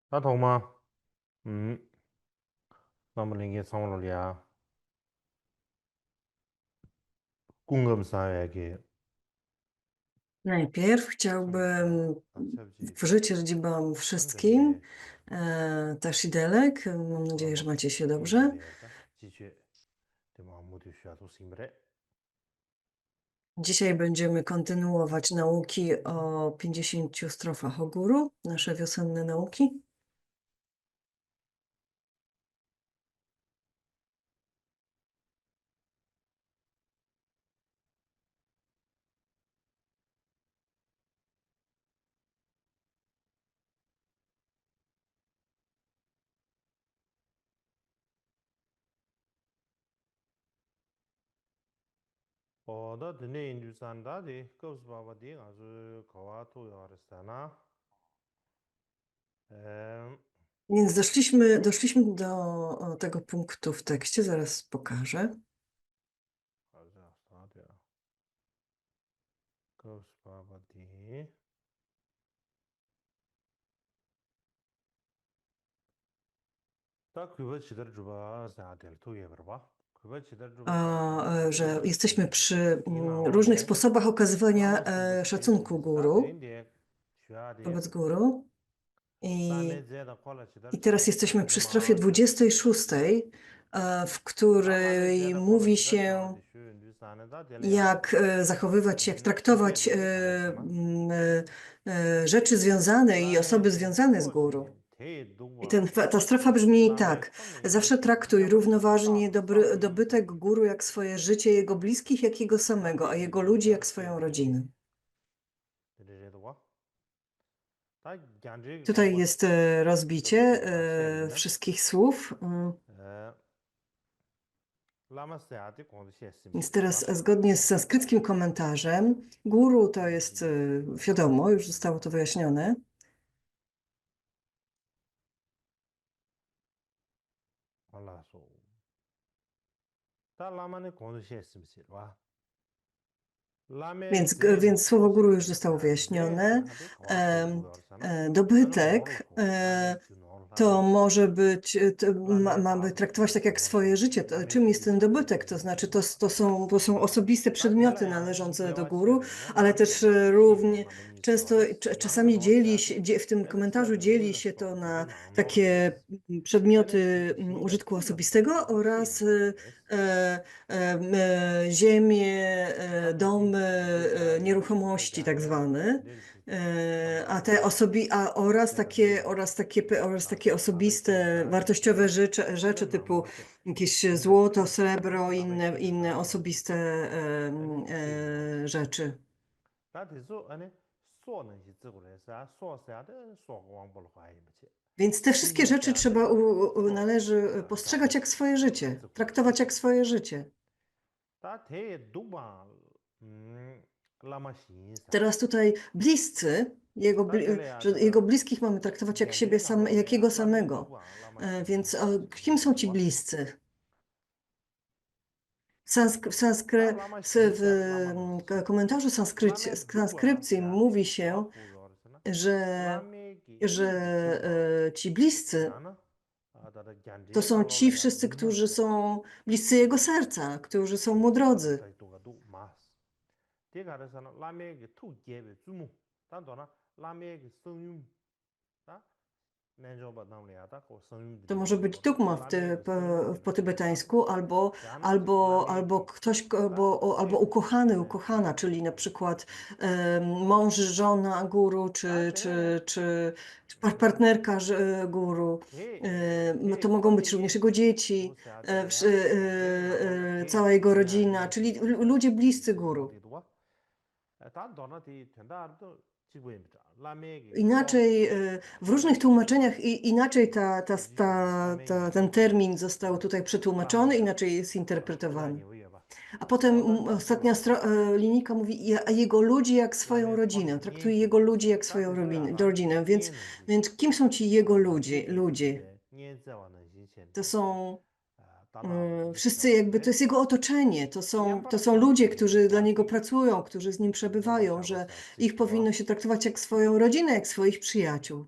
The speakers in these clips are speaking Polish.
다통마 남는 성로리아 궁금사에게 Najpierw 참고 chciałbym 답답지 życzyć Wam wszystkim 상근데 Tashidelek. Mam nadzieję, że 그러고 macie się dobrze. 팅글이었다 지체 대마무디 쉬어도 심bre Dzisiaj będziemy kontynuować nauki o 50 strofach o guru, nasze wiosenne nauki. 다 드네 인주산다디 kops바바디 아주 거와토 요르스타나 음 Więc doszliśmy do tego punktu w tekście, zaraz pokażę. 아주 사디야 kops바바디 딱 그거 지들 줘봐 사디를 토예 버봐 그거 지들 줘봐 Że jesteśmy przy różnych 이나오네 sposobach okazywania 나무스도 szacunku 다 guru, 드린데 쉬어야 wobec guru. I 라메제다 콜라 지들 I teraz 줘봐 jesteśmy 근데 przy strofie 마와데 26, w której 라마메제다 콜라 mówi 지들 się, 줘봐 쉬운데 사네다 델이야 jak zachowywać się, jak traktować 티제도 콜라스나 rzeczy związane i osoby 라메게 związane z guru. 소시 I 대두바 ta strofa brzmi 라메 tak. 컴네 Zawsze traktuj równoważnie 싸우니 dobytek guru jak swoje życie, jego bliskich, jak jego samego, a jego ludzi jak swoją rodzinę. 그래도 다 간제 Tutaj 공부 jest rozbicie wszystkich słów. 라마스야데 공부 Więc 시했습니다. teraz zgodnie z sanskryckim komentarzem, guru to jest wiadomo, już zostało to wyjaśnione. 알라소 다 라마네 공부 시했습니다. 라메 Więc słowo guru już 소시 zostało wyjaśnione. 제다데 거와토 Em, 요르사나 나는 Dobytek 노르코 라메 to 주노르라데 może być, 라메 mamy 다도 traktować tak jak 노르코 swoje życie. 라메 Czym jest ten 디비사데 dobytek? To znaczy, to są osobiste 다 przedmioty 델라야 należące do guru, 대화시야데나 ale 라메 też 시기 równie 만드니 często, 시와레스 나는 czasami dzieli się, 노르샤데 w tym 에네 komentarzu 시야데 dzieli się 무르스 to na 디비나 takie 노르데스 przedmioty 에네 티가 użytku 티가 osobistego 소야데 oraz 시기 노르데스 ziemie, 다도디 domy, 디자이 nieruchomości tak 디자데 zwane. 렐티티 A 컴바데 te 제다 델라 oraz takie 라베 osobiste, 젠다 wartościowe 디시나 rzeczy 에네 typu 나마데 jakieś 에네 złoto, 티가 srebro, 라베 inne 티르다데 osobiste 에네 티기 노르스 rzeczy. 다데서 에네 소는 지츠고레사 소사데 소고왕볼 화이미치 Więc te wszystkie rzeczy 티히샤데 trzeba 소 należy postrzegać 다데 jak swoje życie, 지츠고레사 traktować jak swoje życie. 다데 두바 라마시인사 Teraz tutaj bliscy, że jego 다델레야다다 bliskich mamy traktować jak siebie jak 겐제나오네 jego 라메 samego. 두바 Więc 라마시인사 kim są ci 지츠고레도와 bliscy? 다 W 라마시인사 라마노스 komentarzu 라메 두바 sanskrypcji 시아데 mówi się, 고아쿠요르스나 że, 라메기 że 인기 두바 ci bliscy 나나 다다 to 겐제 są ci 달로레야 wszyscy, którzy 루무스 są bliscy jego serca, którzy są mu drodzy. 다다 이또가도 마스 대가르사나 라메기 투게베 주무 단도나 라메기 성윤 다 내줘봐 나오려다 고 성윤 To może być dogma 라메기 성윤 po tybetańsku, 야나 albo 라메기 ktoś, 다 albo ukochany, 시그레 ukochana, czyli na 시아데 przykład mąż, żona guru, 다 되네 czy partnerka guru. To 대 mogą być 콜리 również jego dzieci, 고사데야 대 나로나 대 cała jego rodzina, 디야데 czyli 디야데 ludzie bliscy guru. 디시고디도와 다 도나디 된다도 지구입니다 라메기 코 Inaczej, w różnych tłumaczeniach inaczej 디지시나 라메기 ten termin został tutaj przetłumaczony, 라마샤 inaczej jest interpretowany. 콜라니 위에봐 A potem 디두바 ostatnia linijka mówi, a jego ludzi jak swoją 라메 rodzinę. 콜라 Traktuje jego 녜지바 ludzi jak swoją 다데서야다 rodzinę. 녜는지 Więc kim są ci jego ludzie? Ludzie. 녜지데 녜자와는 To 신첸데 są 달라도 wszyscy jakby, to 이시나오네 jest jego otoczenie. To są 얌바라샤 ludzie, 디 którzy dla niego 다시 pracują, którzy z nim przebywają, że 얌바샤바사 ich 지도와 powinno się traktować jak swoją rodzinę, jak swoich przyjaciół.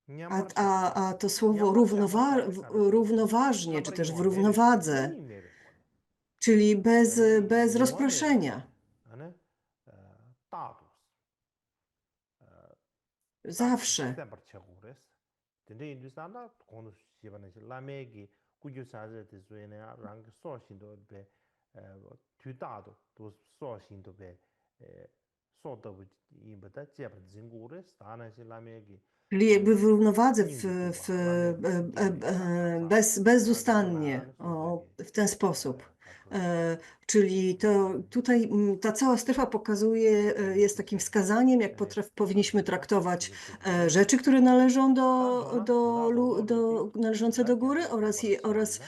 Nyambar A to słowo karu równoważnie, czy nambar też w yuwa mebe równowadze, nami mebe kore. czyli bez Yuwa mebe rozproszenia, ane tatus tak zawsze. sembar chegures. Tende Hindustanda kono shibana lamegi kuju saze de zuene rang so shindo be tu dado do so shindo be so da bu imbata jebar zingures tana shi lamegi Czyli jakby w równowadze, nying du wa lamegi gebe ta sa bezustannie, w ten sposób. Czyli to tutaj ta cała strefa pokazuje, jest takim wskazaniem, jak powinniśmy traktować rzeczy, które należą należące do góry oraz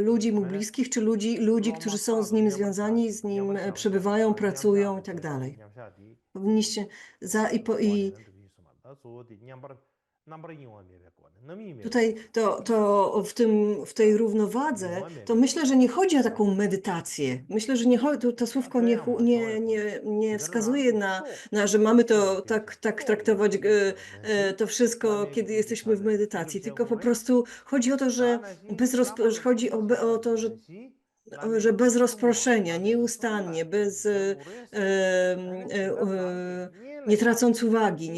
ludzi mu bliskich, czy ludzi, którzy są z nim związani, z nim przebywają, pracują i tak dalej. Powinniście i tutaj w tej równowadze, to myślę, że nie chodzi o taką medytację. Myślę, że nie chodzi, to słówko nie wskazuje że mamy to tak traktować to wszystko, kiedy jesteśmy w medytacji, tylko po prostu chodzi o to, że chodzi o to, że bez rozproszenia, nieustannie, nie tracąc uwagi,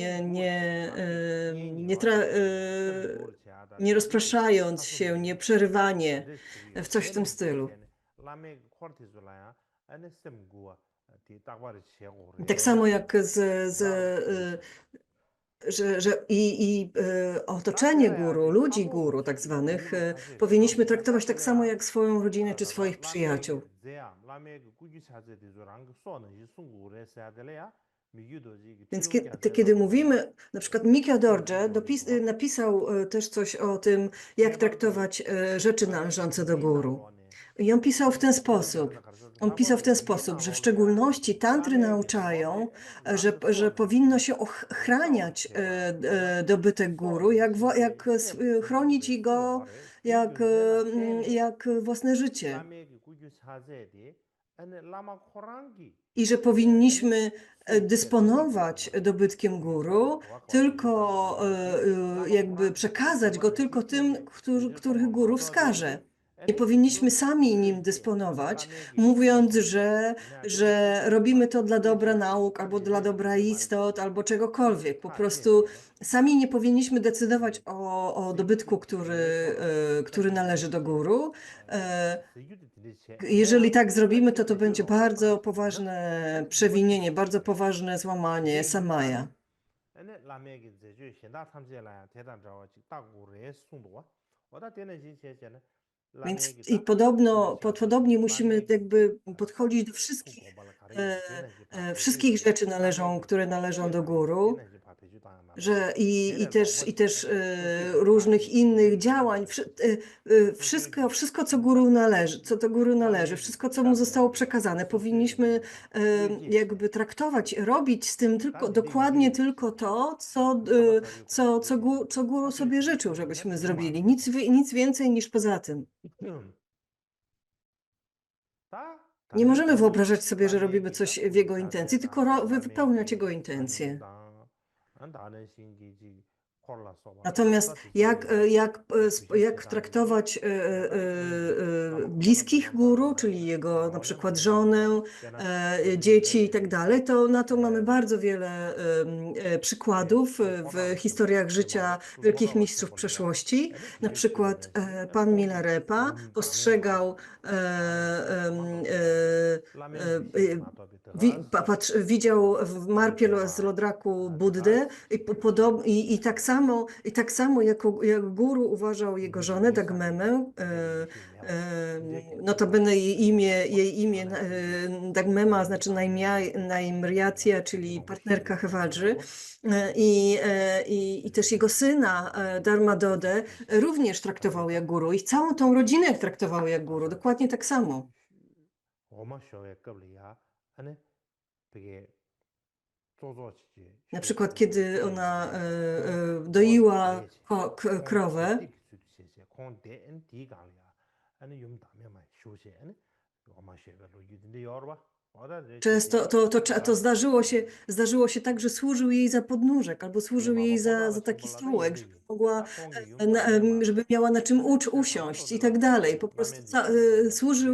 nie rozpraszając się, nie przerywanie, w coś w tym stylu. Tak samo jak otoczenie guru, ludzi guru tak zwanych, powinniśmy traktować tak samo jak swoją rodzinę czy swoich przyjaciół. Więc kiedy mówimy, na przykład Mikio Dorje napisał też coś o tym, jak traktować rzeczy należące do guru. I on pisał w ten sposób, że w szczególności tantry nauczają, że powinno się ochraniać dobytek guru, jak chronić go jak własne życie. I że powinniśmy dysponować dobytkiem guru, tylko jakby przekazać go tylko tym, których guru wskaże. Nie powinniśmy sami nim dysponować, mówiąc, że robimy to dla dobra nauk, albo dla dobra istot, albo czegokolwiek. Po prostu sami nie powinniśmy decydować o dobytku, który należy do guru. Jeżeli tak zrobimy, to będzie bardzo poważne przewinienie, bardzo poważne złamanie samaja. Więc podobnie musimy jakby podchodzić do wszystkich rzeczy, które należą do guru, i też różnych innych działań, wszystko, co do guru należy, wszystko, co mu zostało przekazane, powinniśmy jakby traktować, robić z tym dokładnie tylko to, co guru sobie życzył, żebyśmy zrobili. Nic więcej niż poza tym. Nie możemy wyobrażać sobie, że robimy coś w jego intencji, tylko wypełniać jego intencje. Natomiast jak traktować bliskich guru, czyli jego na przykład żonę, dzieci i tak dalej, to na to mamy bardzo wiele przykładów w historiach życia wielkich mistrzów przeszłości. Na przykład pan Milarepa postrzegał widział w marpie z lodraku Buddę i tak samo jak guru uważał jego żonę, Dagmemę, notabene jej imię Dagmema znaczy Naimriacja, czyli partnerka Hewadży. I też jego syna Dharmadodę również traktował jak guru i całą tą rodzinę traktował jak guru, dokładnie tak samo. Na przykład, kiedy ona doiła krowę, Często to zdarzyło się tak, że służył jej za podnóżek albo służył jej za taki stołek, żeby mogła, żeby miała na czym usiąść i tak dalej. Po prostu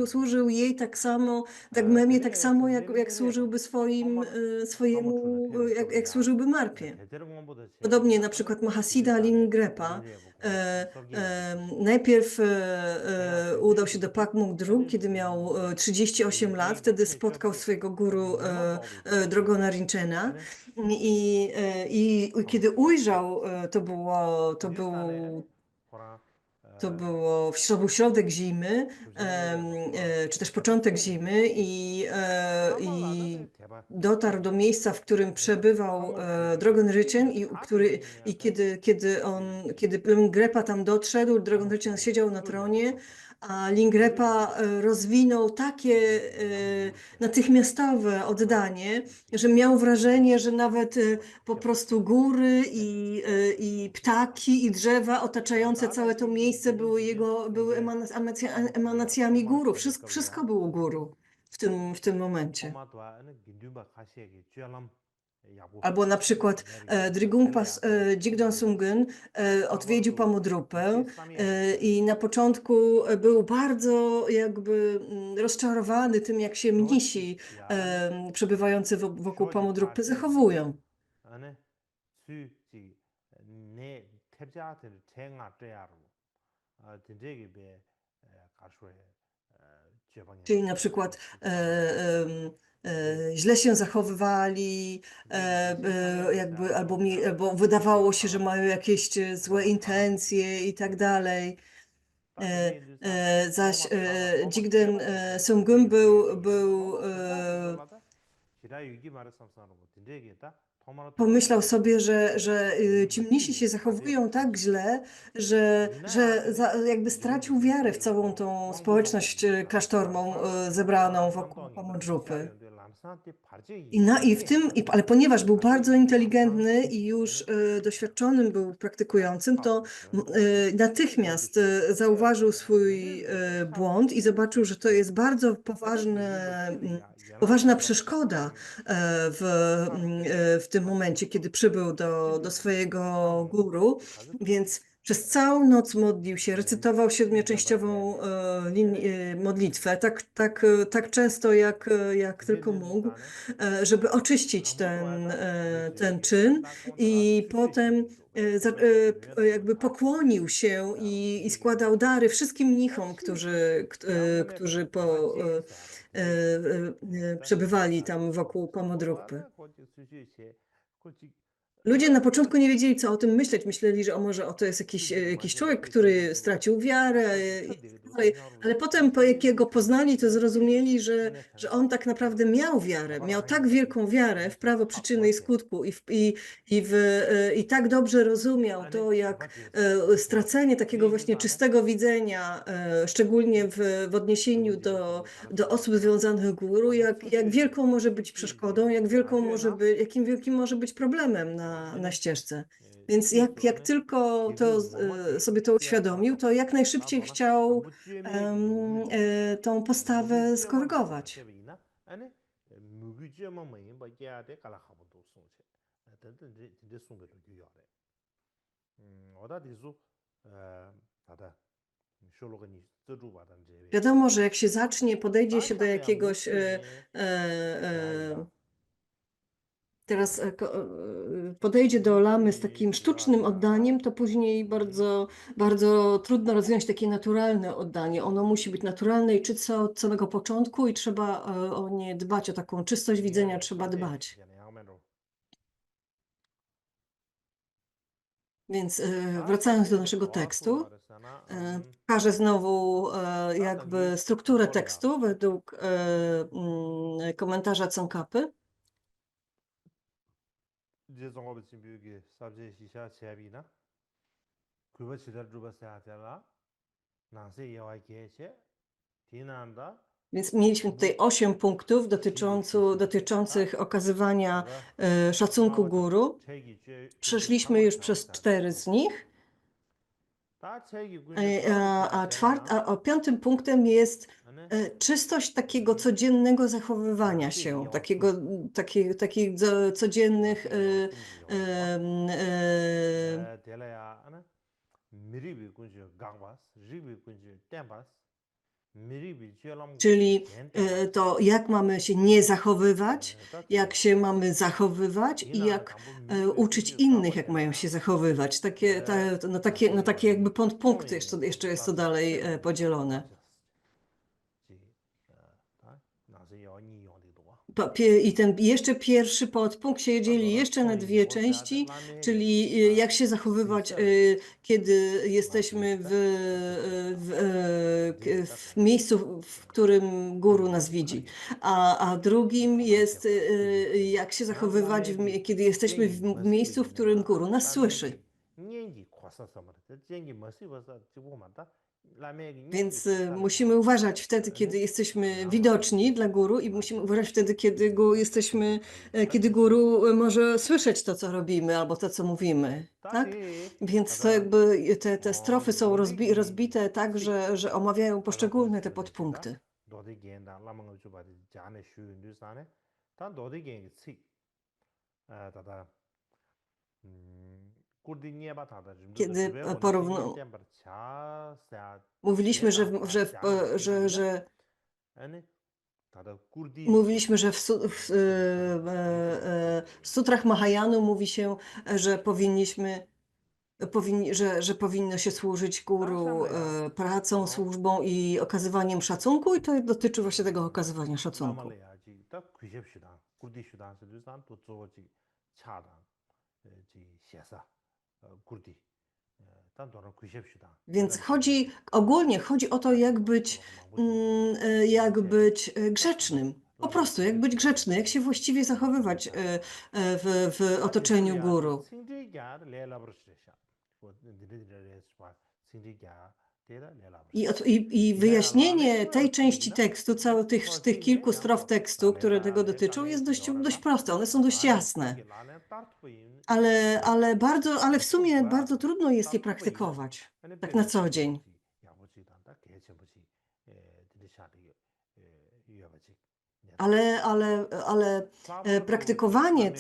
służył jej tak samo, tak memie, tak samo jak służyłby jak służyłby Marpie. Podobnie na przykład ma Hasida Lingrepa. Najpierw udał się do Pakmuk Druk, kiedy miał 38 lat. Wtedy spotkał swojego guru Drogona Rinchena. I kiedy ujrzał, to był środek zimy, czy też początek zimy i dotarł do miejsca, w którym przebywał Drogon Rinchen i kiedy Lingrepa tam doszedł, Drogon Rinchen siedział na tronie, a Lingrepa rozwinął takie natychmiastowe oddanie, że miał wrażenie, że nawet po prostu góry i ptaki i drzewa otaczające całe to miejsce były emanacjami guru. Wszystko było guru w tym momencie. Albo na przykład Drigungpa Jigdon Sungön odwiedził Pamodrupę i na początku był bardzo jakby rozczarowany tym, jak się mnisi przebywający wokół Pamodrupy zachowują. Czyli na przykład źle się zachowywali, albo wydawało się, że mają jakieś złe intencje i tak dalej. Zaś Jigden Sungün pomyślał sobie, że ci mnisi się zachowują tak źle, że jakby stracił wiarę w całą tą społeczność klasztorną zebraną wokół Pamodrupy. Ale ponieważ był bardzo inteligentny i już doświadczonym był praktykującym, to natychmiast zauważył swój błąd i zobaczył, że to jest bardzo poważna przeszkoda w tym momencie, kiedy przybył do swojego guru, więc przez całą noc modlił się, recytował siedmioczęściową modlitwę, tak często jak tylko mógł, żeby oczyścić ten czyn i potem jakby pokłonił się i składał dary wszystkim mnichom, którzy przebywali tam wokół Pamodrupy. Ludzie na początku nie wiedzieli, co o tym myśleć. Myśleli, że może to jest jakiś człowiek, który stracił wiarę i tak dalej. Ale potem, jak jego poznali, to zrozumieli, że on tak naprawdę miał wiarę. Miał tak wielką wiarę w prawo przyczyny i skutku i tak dobrze rozumiał to, jak stracenie takiego właśnie czystego widzenia, szczególnie w odniesieniu do osób związanych guru, jak wielką może być przeszkodą, jakim wielkim może być problemem na ścieżce. Więc jak tylko sobie to uświadomił, to jak najszybciej chciał tą postawę skorygować. Wiadomo, że jak się podejdzie się do jakiegoś teraz podejdzie do lamy z takim sztucznym oddaniem, to później bardzo, bardzo trudno rozwiązać takie naturalne oddanie. Ono musi być naturalne i czyste od samego początku i trzeba o nie dbać, o taką czystość widzenia trzeba dbać. Więc wracając do naszego tekstu, pokażę znowu jakby strukturę tekstu według komentarza Tsongkhapy. Więc mieliśmy tutaj 8 punktów dotyczących okazywania szacunku guru. Przeszliśmy już przez 4 z nich. A piątym punktem jest czystość takiego codziennego zachowywania się, takich codziennych em, 미리비 군주 강바스 리비 군주 템바스 미리비 죄람 군주 czyli 겐템바스 to, jak mamy się nie zachowywać, jak 다치 się mamy zachowywać i 이나 jak 담보 미리비 uczyć 군주 innych, jak mają się 강바데나 zachowywać. No takie jakby podpunkty jeszcze jest to dalej podzielone. I ten jeszcze pierwszy podpunkt się dzieli jeszcze na dwie części, czyli jak się zachowywać, kiedy jesteśmy w miejscu, w którym guru nas widzi. A drugim jest, jak się zachowywać, kiedy jesteśmy w miejscu, w którym guru nas słyszy. Więc musimy uważać wtedy, kiedy jesteśmy widoczni dla guru i musimy uważać wtedy, kiedy guru może słyszeć to, co robimy albo to, co mówimy, tak? Więc to jakby te strofy są rozbite tak, że omawiają poszczególne te podpunkty. Kiedy mówiliśmy, mówiliśmy, że w sutrach Mahajanu mówi się, że że powinno się służyć guru pracą, służbą i okazywaniem szacunku, i to dotyczy właśnie tego okazywania szacunku. Więc ogólnie chodzi o to, jak być grzecznym. Po prostu, jak być grzeczny, jak się właściwie zachowywać w otoczeniu guru. I wyjaśnienie tej części tekstu, tych kilku strof tekstu, które tego dotyczą, jest dość proste. One są dość jasne. Ale w sumie bardzo trudno jest je praktykować, tak na co dzień. Ale praktykowanie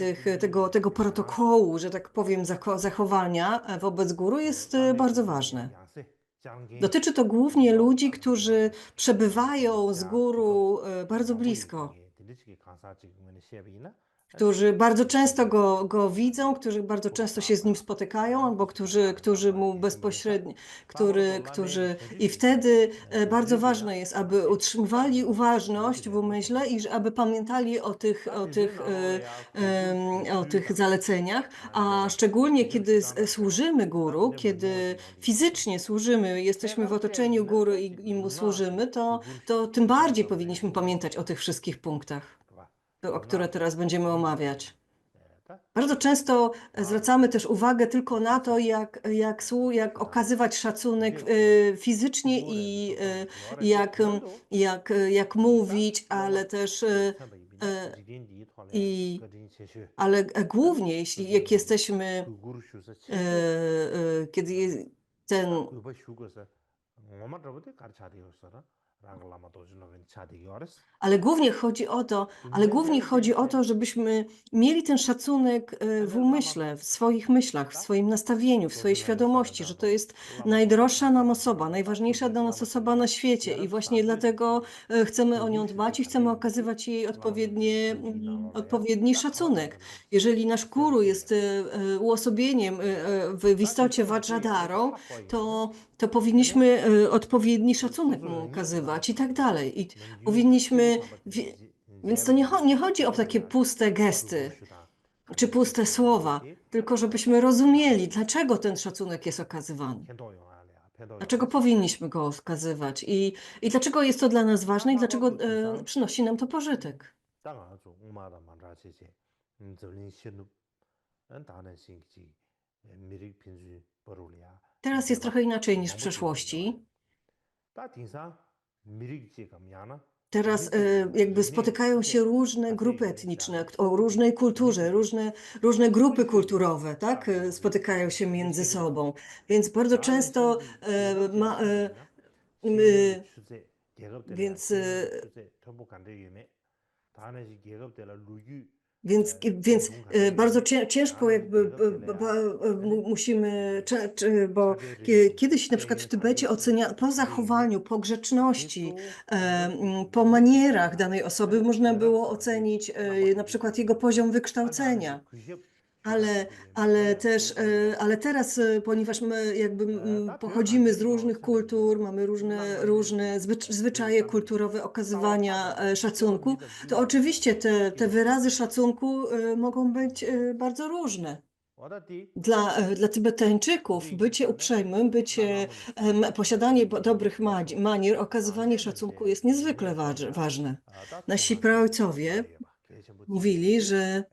tego protokołu, że tak powiem, zachowania wobec guru jest bardzo ważne. Dotyczy to głównie ludzi, którzy przebywają z guru bardzo blisko, którzy bardzo często go widzą, którzy bardzo często się z nim spotykają, albo którzy mu bezpośrednio, i wtedy bardzo ważne jest, aby utrzymywali uważność w umyśle i aby pamiętali o tych zaleceniach, a szczególnie kiedy służymy guru, kiedy fizycznie służymy, jesteśmy w otoczeniu guru i mu służymy, to tym bardziej powinniśmy pamiętać o tych wszystkich punktach, które teraz będziemy omawiać. Bardzo często zwracamy też uwagę tylko na to, jak okazywać szacunek fizycznie i jak mówić, ale też ale głównie, jak jesteśmy, kiedy ten Ale głównie chodzi o to, żebyśmy mieli ten szacunek w umyśle, w swoich myślach, w swoim nastawieniu, w swojej świadomości, że to jest najdroższa nam osoba, najważniejsza dla nas osoba na świecie i właśnie dlatego chcemy o nią dbać i chcemy okazywać jej odpowiedni szacunek. Jeżeli nasz guru jest uosobieniem w istocie Vajradharą, to powinniśmy odpowiedni szacunek mu okazywać i tak dalej. I powinniśmy, więc to nie chodzi o takie puste gesty czy puste słowa, tylko żebyśmy rozumieli, dlaczego ten szacunek jest okazywany. Dlaczego powinniśmy go okazywać i dlaczego jest to dla nas ważne i dlaczego przynosi nam to pożytek. Teraz jest trochę inaczej niż w przeszłości. teraz jakby spotykają się różne grupy etniczne, o różnej kulturze, różne grupy kulturowe, tak, spotykają się między sobą. Więc bardzo często my, więc, bardzo ciężko jakby musimy, bo kiedyś na przykład w Tybecie ocenia po zachowaniu, po grzeczności, po manierach danej osoby można było ocenić na przykład jego poziom wykształcenia. Ale teraz, ponieważ my jakby pochodzimy z różnych kultur, mamy różne zwyczaje kulturowe okazywania szacunku, to oczywiście te wyrazy szacunku mogą być bardzo różne. Dla Tybetańczyków bycie uprzejmym, posiadanie dobrych manier, okazywanie szacunku jest niezwykle ważne. Nasi praojcowie mówili, że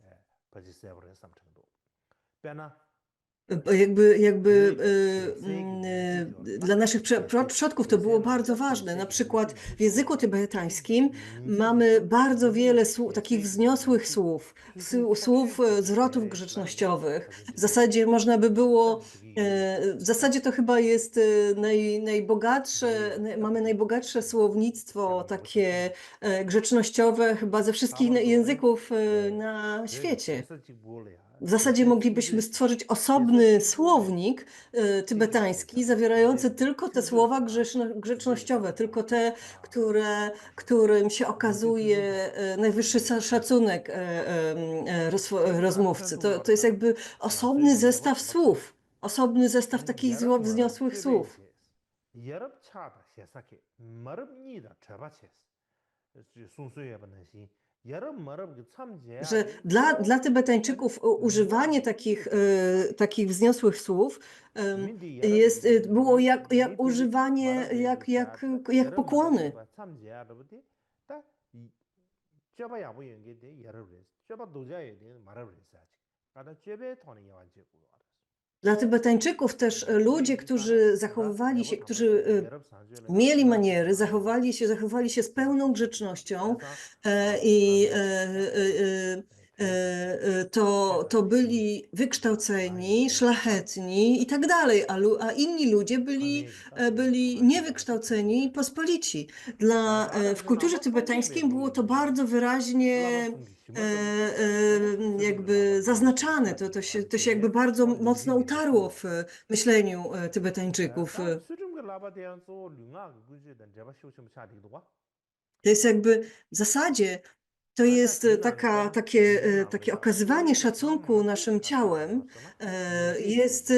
dla naszych przodków to było bardzo ważne. Na przykład w języku tybetańskim mamy bardzo wiele takich wzniosłych słów zwrotów grzecznościowych. W zasadzie można by było, w zasadzie to chyba jest najbogatsze, mamy najbogatsze słownictwo takie grzecznościowe chyba ze wszystkich języków na świecie. W zasadzie moglibyśmy stworzyć osobny słownik tybetański, zawierający tylko te słowa grzecznościowe, tylko te, którym się okazuje najwyższy szacunek rozmówcy. To jest jakby osobny zestaw słów, osobny zestaw takich wzniosłych słów. Że dla Tybetańczyków używanie takich wzniosłych słów było jak używanie, jak pokłony. Dla Tybetańczyków też ludzie, którzy zachowywali się, którzy mieli maniery, zachowali się z pełną grzecznością i to byli wykształceni, szlachetni i tak dalej, a inni ludzie byli niewykształceni i pospolici. W kulturze tybetańskiej było to bardzo wyraźnie jakby zaznaczane, to się jakby bardzo mocno utarło w myśleniu Tybetańczyków. To jest jakby w zasadzie to jest takie okazywanie szacunku naszym ciałem jest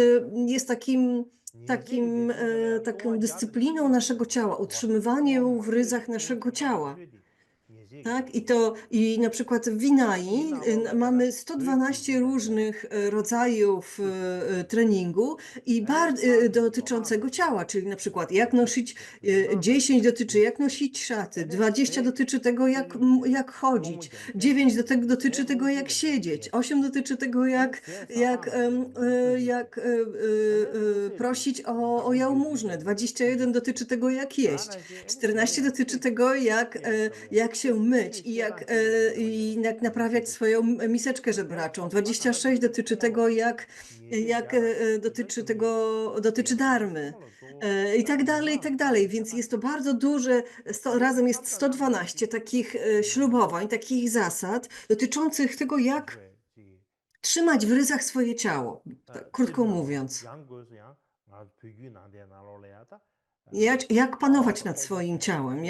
taką dyscypliną naszego ciała, utrzymywanie w ryzach naszego ciała. Tak? I na przykład w Vinai mamy 112 różnych rodzajów treningu i dotyczącego ciała, czyli na przykład jak nosić, 10 dotyczy jak nosić szaty, 20 dotyczy tego jak chodzić, 9 dotyczy tego jak siedzieć, 8 dotyczy tego jak prosić o jałmużnę, 21 dotyczy tego jak jeść, 14 dotyczy tego jak się myć i jak naprawiać swoją miseczkę żebraczą. 26 dotyczy tego, dotyczy darmy. I tak dalej, i tak dalej. Więc jest to bardzo duże, razem jest 112 takich ślubowań, takich zasad dotyczących tego, jak trzymać w ryzach swoje ciało, tak, krótko mówiąc. Jak panować nad swoim ciałem,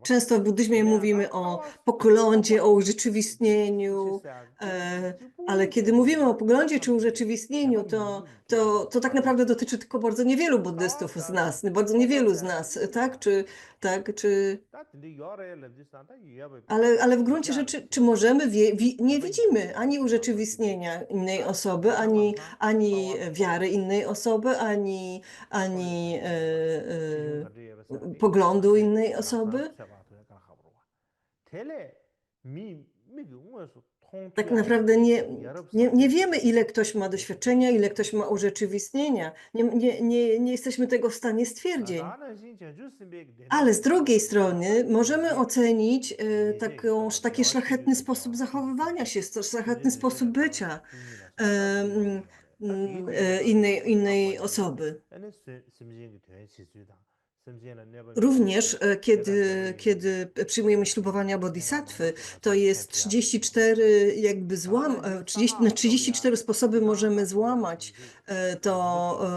Często w buddyzmie mówimy o poglądzie, o urzeczywistnieniu, ale kiedy mówimy o poglądzie czy urzeczywistnieniu, to tak naprawdę dotyczy tylko bardzo niewielu buddystów z nas, bardzo niewielu z nas, tak? Ale w gruncie rzeczy, czy możemy, nie widzimy ani urzeczywistnienia innej osoby, ani wiary innej osoby, ani poglądu innej osoby. Tak naprawdę nie wiemy, ile ktoś ma doświadczenia, ile ktoś ma urzeczywistnienia. Nie jesteśmy tego w stanie stwierdzić. Ale z drugiej strony możemy ocenić taki szlachetny sposób zachowywania się, szlachetny sposób bycia innej osoby. Również kiedy przyjmujemy ślubowania bodhisattwy, to jest 34 na 34 sposoby możemy złamać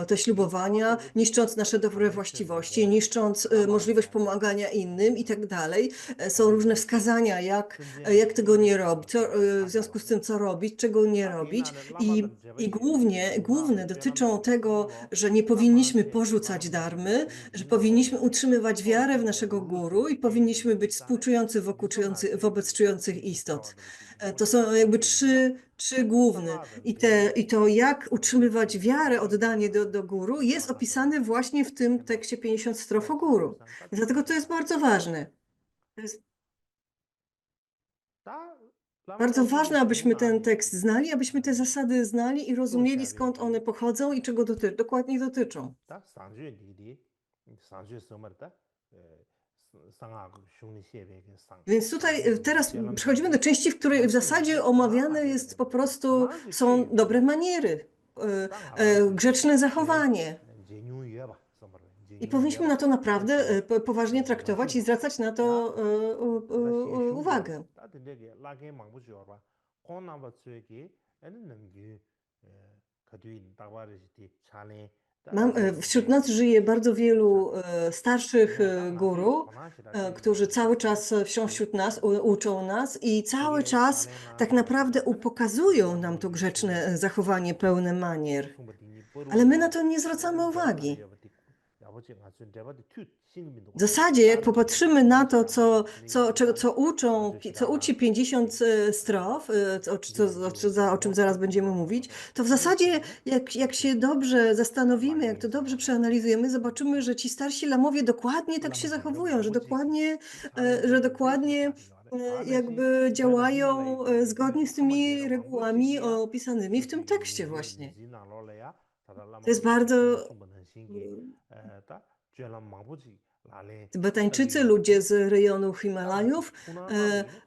te ślubowania, niszcząc nasze dobre właściwości, niszcząc możliwość pomagania innym i tak dalej. Są różne wskazania, jak tego nie robić, w związku z tym, co robić, czego nie robić. I główne dotyczą tego, że nie powinniśmy porzucać dharmy, że powinniśmy utrzymywać wiarę w naszego guru i powinniśmy być współczujący wobec czujących istot. To są jakby trzy główne. I to, jak utrzymywać wiarę, oddanie do guru, jest opisane właśnie w tym tekście 50 strof o guru. Dlatego to jest bardzo ważne. To jest bardzo ważne, abyśmy ten tekst znali, abyśmy te zasady znali i rozumieli, skąd one pochodzą i czego dokładnie dotyczą. Więc teraz przechodzimy do części, w której w zasadzie omawiane jest są dobre maniery, grzeczne zachowanie. I powinniśmy na to naprawdę poważnie traktować i zwracać na to uwagę. Wśród nas żyje bardzo wielu starszych guru, którzy cały czas są wśród nas, uczą nas i cały czas tak naprawdę pokazują nam to grzeczne zachowanie pełne manier. Ale my na to nie zwracamy uwagi. W zasadzie, jak popatrzymy na to, co uczy 50 strof, o czym zaraz będziemy mówić, to w zasadzie, jak się dobrze zastanowimy, jak to dobrze przeanalizujemy, zobaczymy, że ci starsi lamowie dokładnie tak się zachowują, że dokładnie jakby działają zgodnie z tymi regułami opisanymi w tym tekście właśnie. To jest bardzo... Tybetańczycy, ludzie z rejonu Himalajów,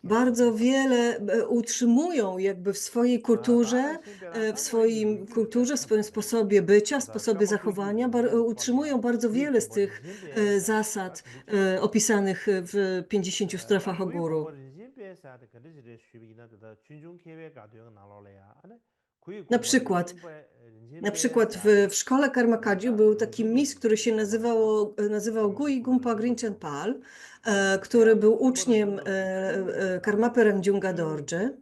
bardzo wiele utrzymują jakby w swojej kulturze, w swoim sposobie bycia, sposobie zachowania, utrzymują bardzo wiele z tych zasad opisanych w 50 strofach o guru. Na przykład w szkole Karma Kaggyu był taki mistrz, który się nazywał Gui Gumpa Grinchen Pal, który był uczniem Karmapy Rangdunga Dorje.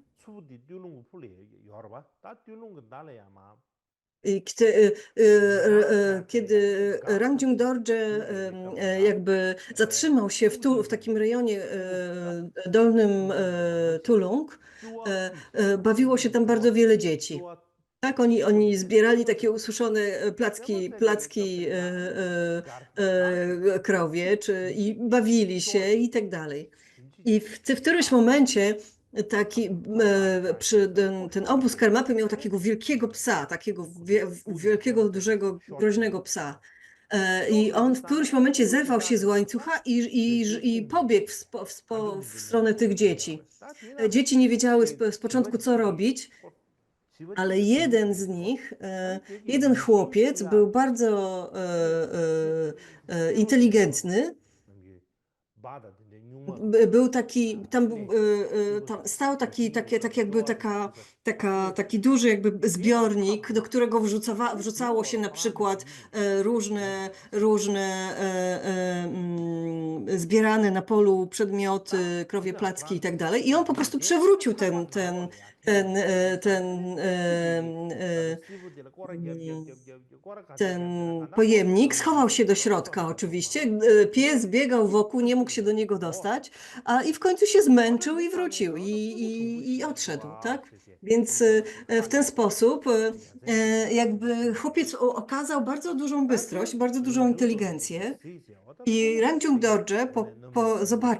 I kiedy Rangdung Dorje jakby zatrzymał się w takim rejonie dolnym Tulung, bawiło się tam bardzo wiele dzieci. Tak, oni zbierali takie ususzone placki krowie, i bawili się i tak dalej. I w którymś momencie ten obóz Karmapy miał takiego wielkiego psa, takiego wielkiego, dużego, groźnego psa. I on w którymś momencie zerwał się z łańcucha i pobiegł w stronę tych dzieci. Dzieci nie wiedziały z początku, co robić. Ale jeden chłopiec był bardzo inteligentny. Był stał taki duży jakby zbiornik, do którego wrzucało się na przykład różne zbierane na polu przedmioty, krowie placki i tak dalej. I on po prostu przewrócił ten pojemnik, schował się do środka oczywiście, pies biegał wokół, nie mógł się do niego dostać, i w końcu się zmęczył i wrócił i odszedł, tak? Więc w ten sposób jakby chłopiec okazał bardzo dużą bystrość, bardzo dużą inteligencję. I Rangjung Dorje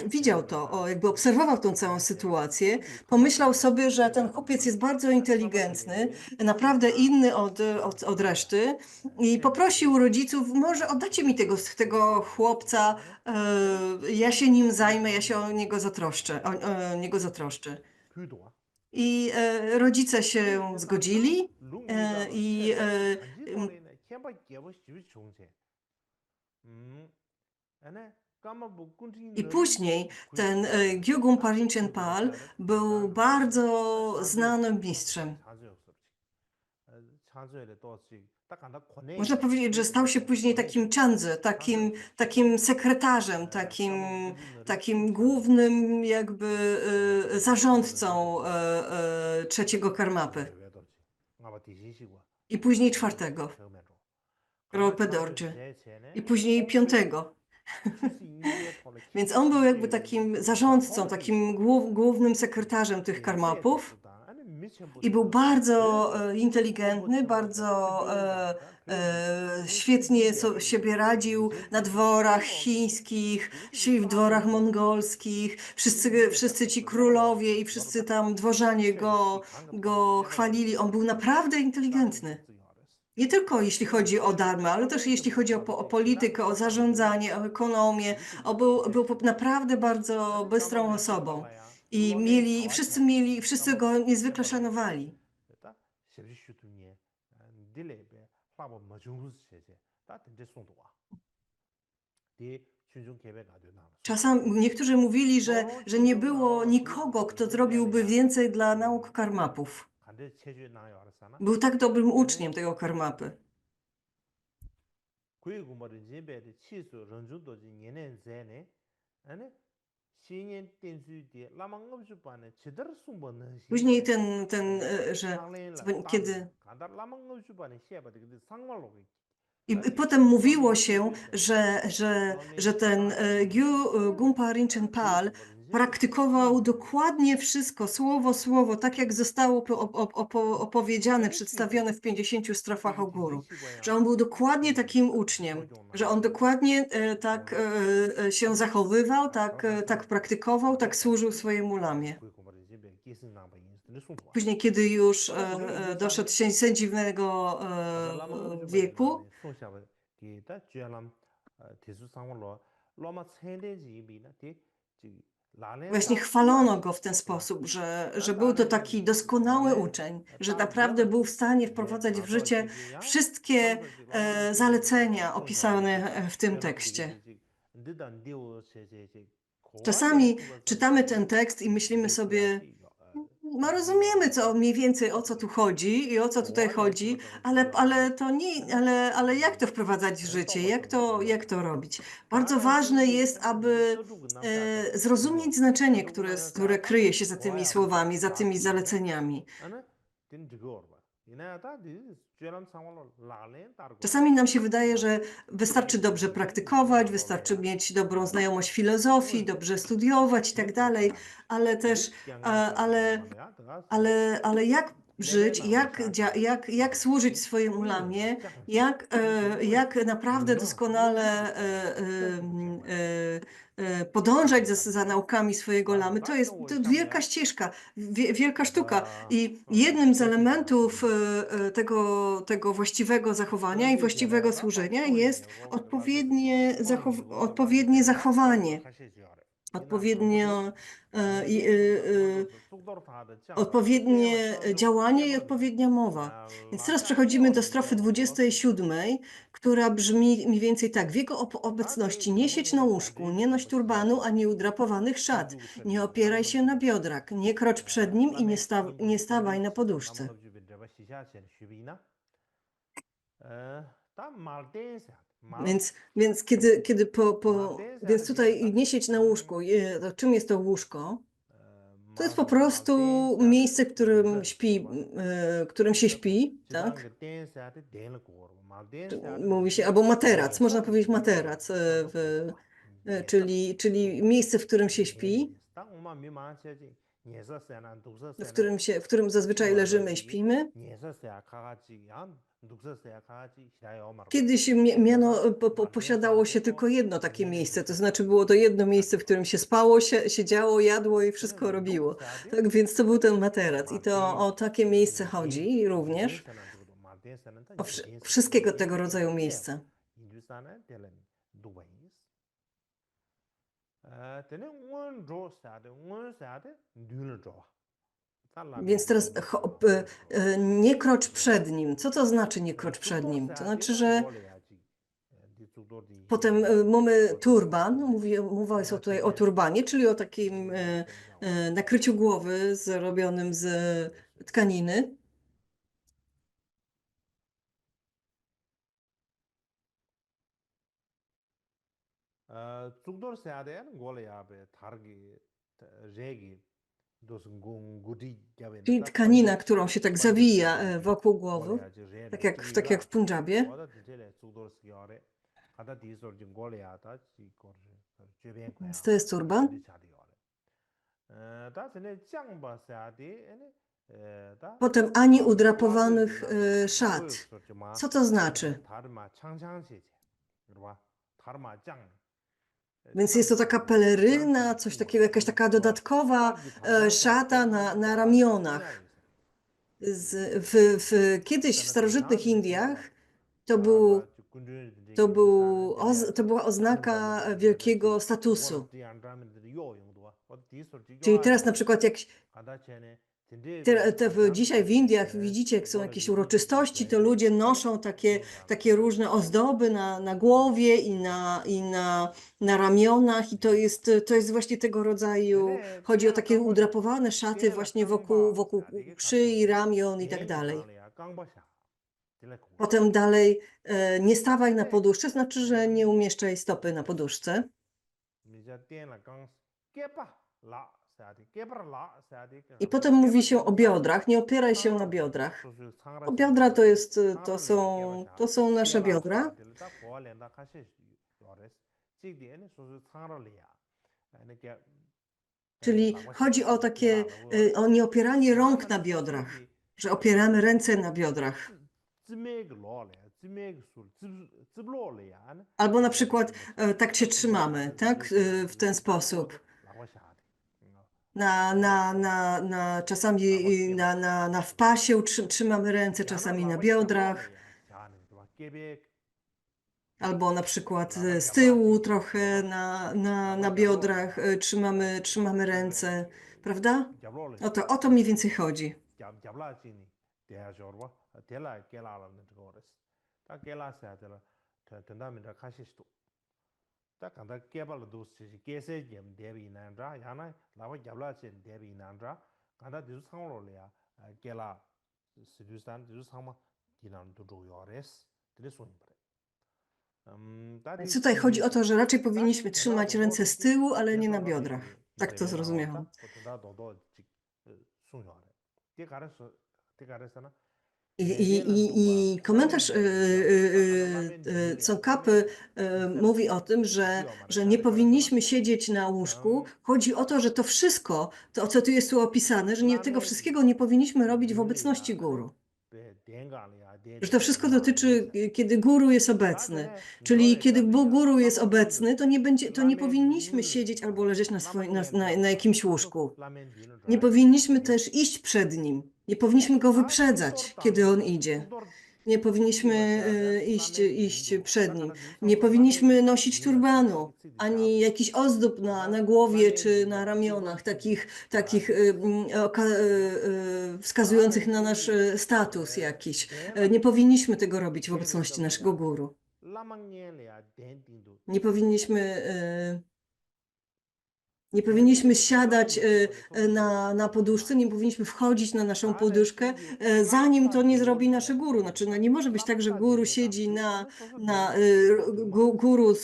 widział to, jakby obserwował tą całą sytuację, pomyślał sobie, że ten chłopiec jest bardzo inteligentny, naprawdę inny od reszty i poprosił rodziców, może oddacie mi tego chłopca, ja się nim zajmę, ja się o niego zatroszczę. I rodzice się zgodzili i później ten Gyugum Parinchen-pal był bardzo znanym mistrzem. Można powiedzieć, że stał się później takim chandze, takim sekretarzem, takim głównym jakby zarządcą trzeciego karmapy i później czwartego, Ronpa Dorje, i później piątego. Więc on był jakby takim zarządcą, takim głównym sekretarzem tych karmapów i był bardzo inteligentny, bardzo świetnie siebie radził na dworach chińskich, w dworach mongolskich. Wszyscy ci królowie i wszyscy tam dworzanie go chwalili. On był naprawdę inteligentny. Nie tylko jeśli chodzi o dharmę, ale też jeśli chodzi o politykę, o zarządzanie, o ekonomię. Był naprawdę bardzo bystrą osobą. I wszyscy go niezwykle szanowali. Czasami niektórzy mówili, że nie było nikogo, kto zrobiłby więcej dla nauk karmapów. Był tak dobrym uczniem tego karmapy. Później że kiedy... I potem mówiło się, że ten Gumpa Rinchen-pal praktykował dokładnie wszystko, słowo, tak jak zostało opowiedziane, przedstawione w 50 strofach o guru. Że on był dokładnie takim uczniem, że on dokładnie tak się zachowywał, tak praktykował, tak służył swojemu lamie. Później, kiedy już doszedł sędziwnego wieku, właśnie chwalono go w ten sposób, że był to taki doskonały uczeń, że naprawdę był w stanie wprowadzać w życie wszystkie zalecenia opisane w tym tekście. Czasami czytamy ten tekst i myślimy sobie, no rozumiemy mniej więcej o co tu chodzi i o co tutaj chodzi, ale jak to wprowadzać w życie, jak to robić? Bardzo ważne jest, aby zrozumieć znaczenie, które kryje się za tymi słowami, za tymi zaleceniami. Czasami nam się wydaje, że wystarczy dobrze praktykować, wystarczy mieć dobrą znajomość filozofii, dobrze studiować i tak dalej, ale jak żyć, jak służyć swojemu lamie, jak naprawdę doskonale podążać za naukami swojego lamy, to jest wielka ścieżka, wielka sztuka. I jednym z elementów tego właściwego zachowania i właściwego służenia jest odpowiednie zachowanie, odpowiednie działanie i odpowiednia mowa. Więc teraz przechodzimy do strofy 27, która brzmi mniej więcej tak. W jego obecności nie siedź na łóżku, nie noś turbanu ani udrapowanych szat, nie opieraj się na biodrach, nie krocz przed nim i nie stawaj na poduszce. Więc więc tutaj nie siedź na łóżku. To czym jest to łóżko? To jest po prostu miejsce, w którym się śpi, tak? Mówi się, albo materac, można powiedzieć materac, czyli miejsce, w którym się śpi. w którym zazwyczaj leżymy i śpimy. Kiedyś posiadało się tylko jedno takie miejsce, to znaczy było to jedno miejsce, w którym się spało, siedziało, jadło i wszystko robiło. Tak więc to był ten materac i to o takie miejsce chodzi również, o wszystkiego tego rodzaju miejsca. Więc teraz nie krocz przed nim. Co to znaczy nie krocz przed nim? To znaczy, że potem mamy turban, mowa jest tutaj o turbanie, czyli o takim nakryciu głowy zrobionym z tkaniny. Czyli tkanina, którą się tak zawija wokół głowy, tak jak w Punjabie. Więc to jest turban. Potem ani udrapowanych szat. Co to znaczy? Więc jest to taka peleryna, coś takiego, jakaś taka dodatkowa szata na ramionach. Kiedyś w starożytnych Indiach to była oznaka wielkiego statusu. Czyli teraz na przykład dzisiaj w Indiach widzicie, jak są jakieś uroczystości, to ludzie noszą takie różne ozdoby na głowie i na ramionach i to jest właśnie tego rodzaju, chodzi o takie udrapowane szaty właśnie wokół szyi, ramion i tak dalej. Potem dalej nie stawaj na poduszce, znaczy, że nie umieszczaj stopy na poduszce. I potem mówi się o biodrach, nie opieraj się na biodrach. O biodra to są nasze biodra. Czyli chodzi o o nieopieranie rąk na biodrach, że opieramy ręce na biodrach. Albo na przykład tak się trzymamy, tak? W ten sposób. Czasami w pasie trzymamy ręce, czasami na biodrach. Albo na przykład z tyłu trochę na biodrach trzymamy ręce, prawda? O to mniej więcej chodzi. Więc tutaj chodzi o to, że raczej powinniśmy trzymać ręce z tyłu, ale nie na biodrach. Tak to zrozumiałam. I komentarz Tsongkhapy mówi o tym, że nie powinniśmy siedzieć na łóżku. Chodzi o to, że to wszystko, to co tu jest tu opisane, że tego wszystkiego nie powinniśmy robić w obecności guru. Że to wszystko dotyczy, kiedy guru jest obecny. Czyli kiedy guru jest obecny, to nie powinniśmy siedzieć albo leżeć na jakimś łóżku. Nie powinniśmy też iść przed nim. Nie powinniśmy go wyprzedzać, kiedy on idzie. Nie powinniśmy iść przed nim. Nie powinniśmy nosić turbanu, ani jakichś ozdób na głowie czy na ramionach, takich wskazujących na nasz status jakiś. Nie powinniśmy tego robić w obecności naszego guru. Nie powinniśmy siadać na poduszce, nie powinniśmy wchodzić na naszą poduszkę, zanim to nie zrobi nasze guru. Znaczy, nie może być tak, że guru siedzi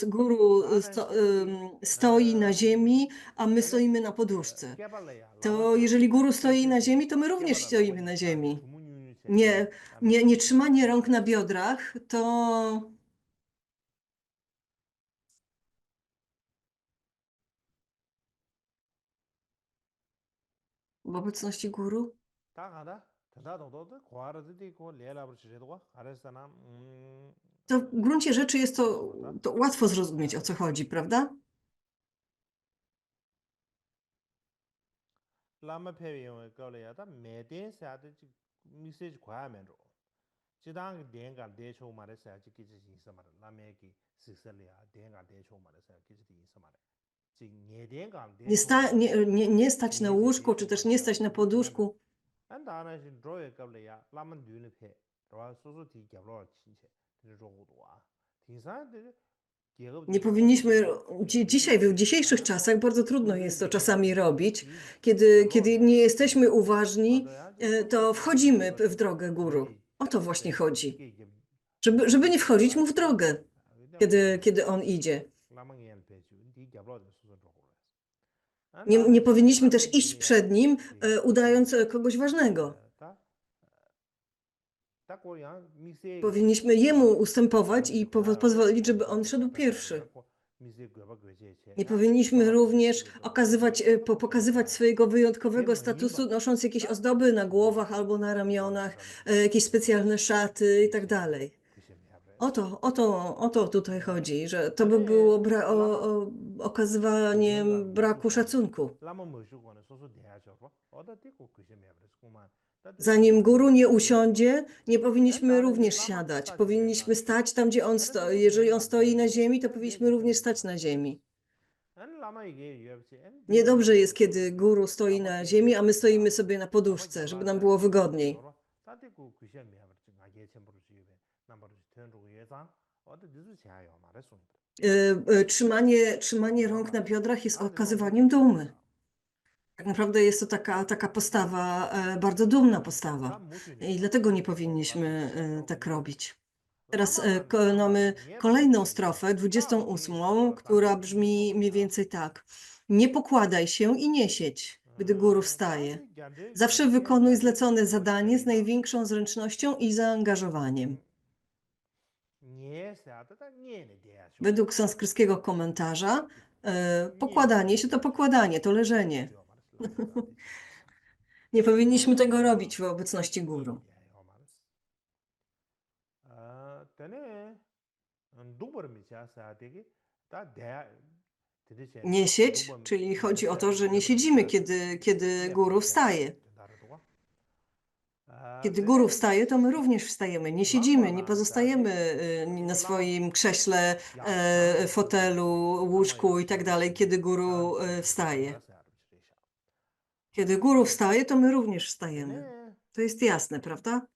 guru stoi na ziemi, a my stoimy na poduszce. To jeżeli guru stoi na ziemi, to my również stoimy na ziemi. Nie trzymanie rąk na biodrach to w obecności guru? 다가다 다다도도 과르드디 고 레라브르치레도 아레스타나 To w gruncie rzeczy jest to łatwo zrozumieć, o co chodzi, prawda? 라마 페비용 거래야다 메데 사드 미세지 과면로 지당 대가 대초 말에서 아직 기지 있어 말 라메기 식설이야 대가 대초 말에서 기지 있어 말 지금 예대가 대초 Nie stać na łóżku, czy też nie stać na poduszku. 안다나 진 드로에 거래야 라만 뒤는 페 로아 소소티 잡로 친체 드로고도와 딩사데 Nie powinniśmy, dzisiaj, w dzisiejszych czasach bardzo trudno jest to czasami robić. Kiedy nie jesteśmy uważni, to wchodzimy w drogę guru. O to właśnie chodzi. Żeby nie wchodzić mu w drogę, kiedy on idzie. Nie powinniśmy też iść przed nim, udając kogoś ważnego. Powinniśmy jemu ustępować i pozwolić, żeby on szedł pierwszy. Nie powinniśmy również pokazywać swojego wyjątkowego statusu, nosząc jakieś ozdoby na głowach albo na ramionach, jakieś specjalne szaty i tak dalej. O to tutaj chodzi, że to by było okazywaniem braku szacunku. Zanim guru nie usiądzie, nie powinniśmy również siadać. Powinniśmy stać tam, gdzie on stoi. Jeżeli on stoi na ziemi, to powinniśmy również stać na ziemi. Niedobrze jest, kiedy guru stoi na ziemi, a my stoimy sobie na poduszce, żeby nam było wygodniej. Trzymanie rąk na biodrach jest okazywaniem dumy. Tak naprawdę jest to taka postawa, bardzo dumna postawa i dlatego nie powinniśmy tak robić. Teraz mamy kolejną strofę, 28, która brzmi mniej więcej tak. Nie pokładaj się i nie siedź, gdy guru wstaje. Zawsze wykonuj zlecone zadanie z największą zręcznością i zaangażowaniem. Według sanskryckiego komentarza pokładanie się to pokładanie, to leżenie. Nie powinniśmy tego robić w obecności guru. Nie siedź, czyli chodzi o to, że nie siedzimy, kiedy guru wstaje. Kiedy guru wstaje, to my również wstajemy. Nie siedzimy, nie pozostajemy na swoim krześle, fotelu, łóżku i tak dalej, kiedy guru wstaje. Kiedy guru wstaje, to my również wstajemy. To jest jasne, prawda?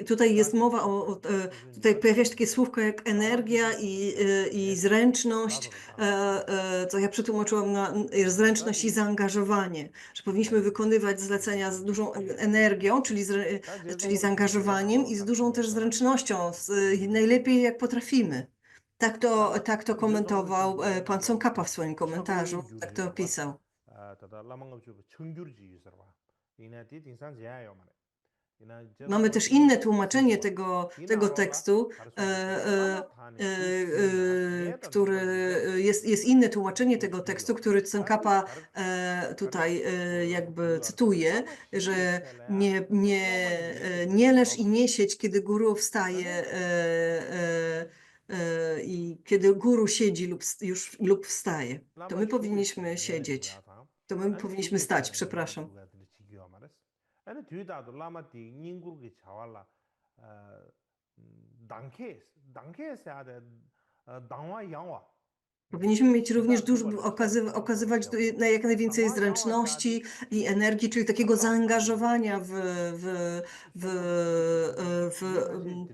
Tutaj jest mowa tutaj pojawia się takie słówko jak energia i zręczność, co ja przetłumaczyłam na zręczność i zaangażowanie, że powinniśmy wykonywać zlecenia z dużą energią, czyli zaangażowaniem i z dużą też zręcznością, najlepiej jak potrafimy. Tak to komentował pan Tsongkhapa w swoim komentarzu, tak to opisał. Mamy też inne tłumaczenie tego tekstu, jest inne tłumaczenie tego tekstu, który Tsongkhapa tutaj jakby cytuje, że nie leż i nie siedź, kiedy guru wstaje i kiedy guru siedzi lub wstaje. To my powinniśmy siedzieć. To my powinniśmy stać, przepraszam. 뒤다도 라마티 닝구르기 자왈라 당케스야 돼 당와 양와 Powinniśmy mieć również okazywać jak najwięcej zręczności i energii, czyli takiego zaangażowania w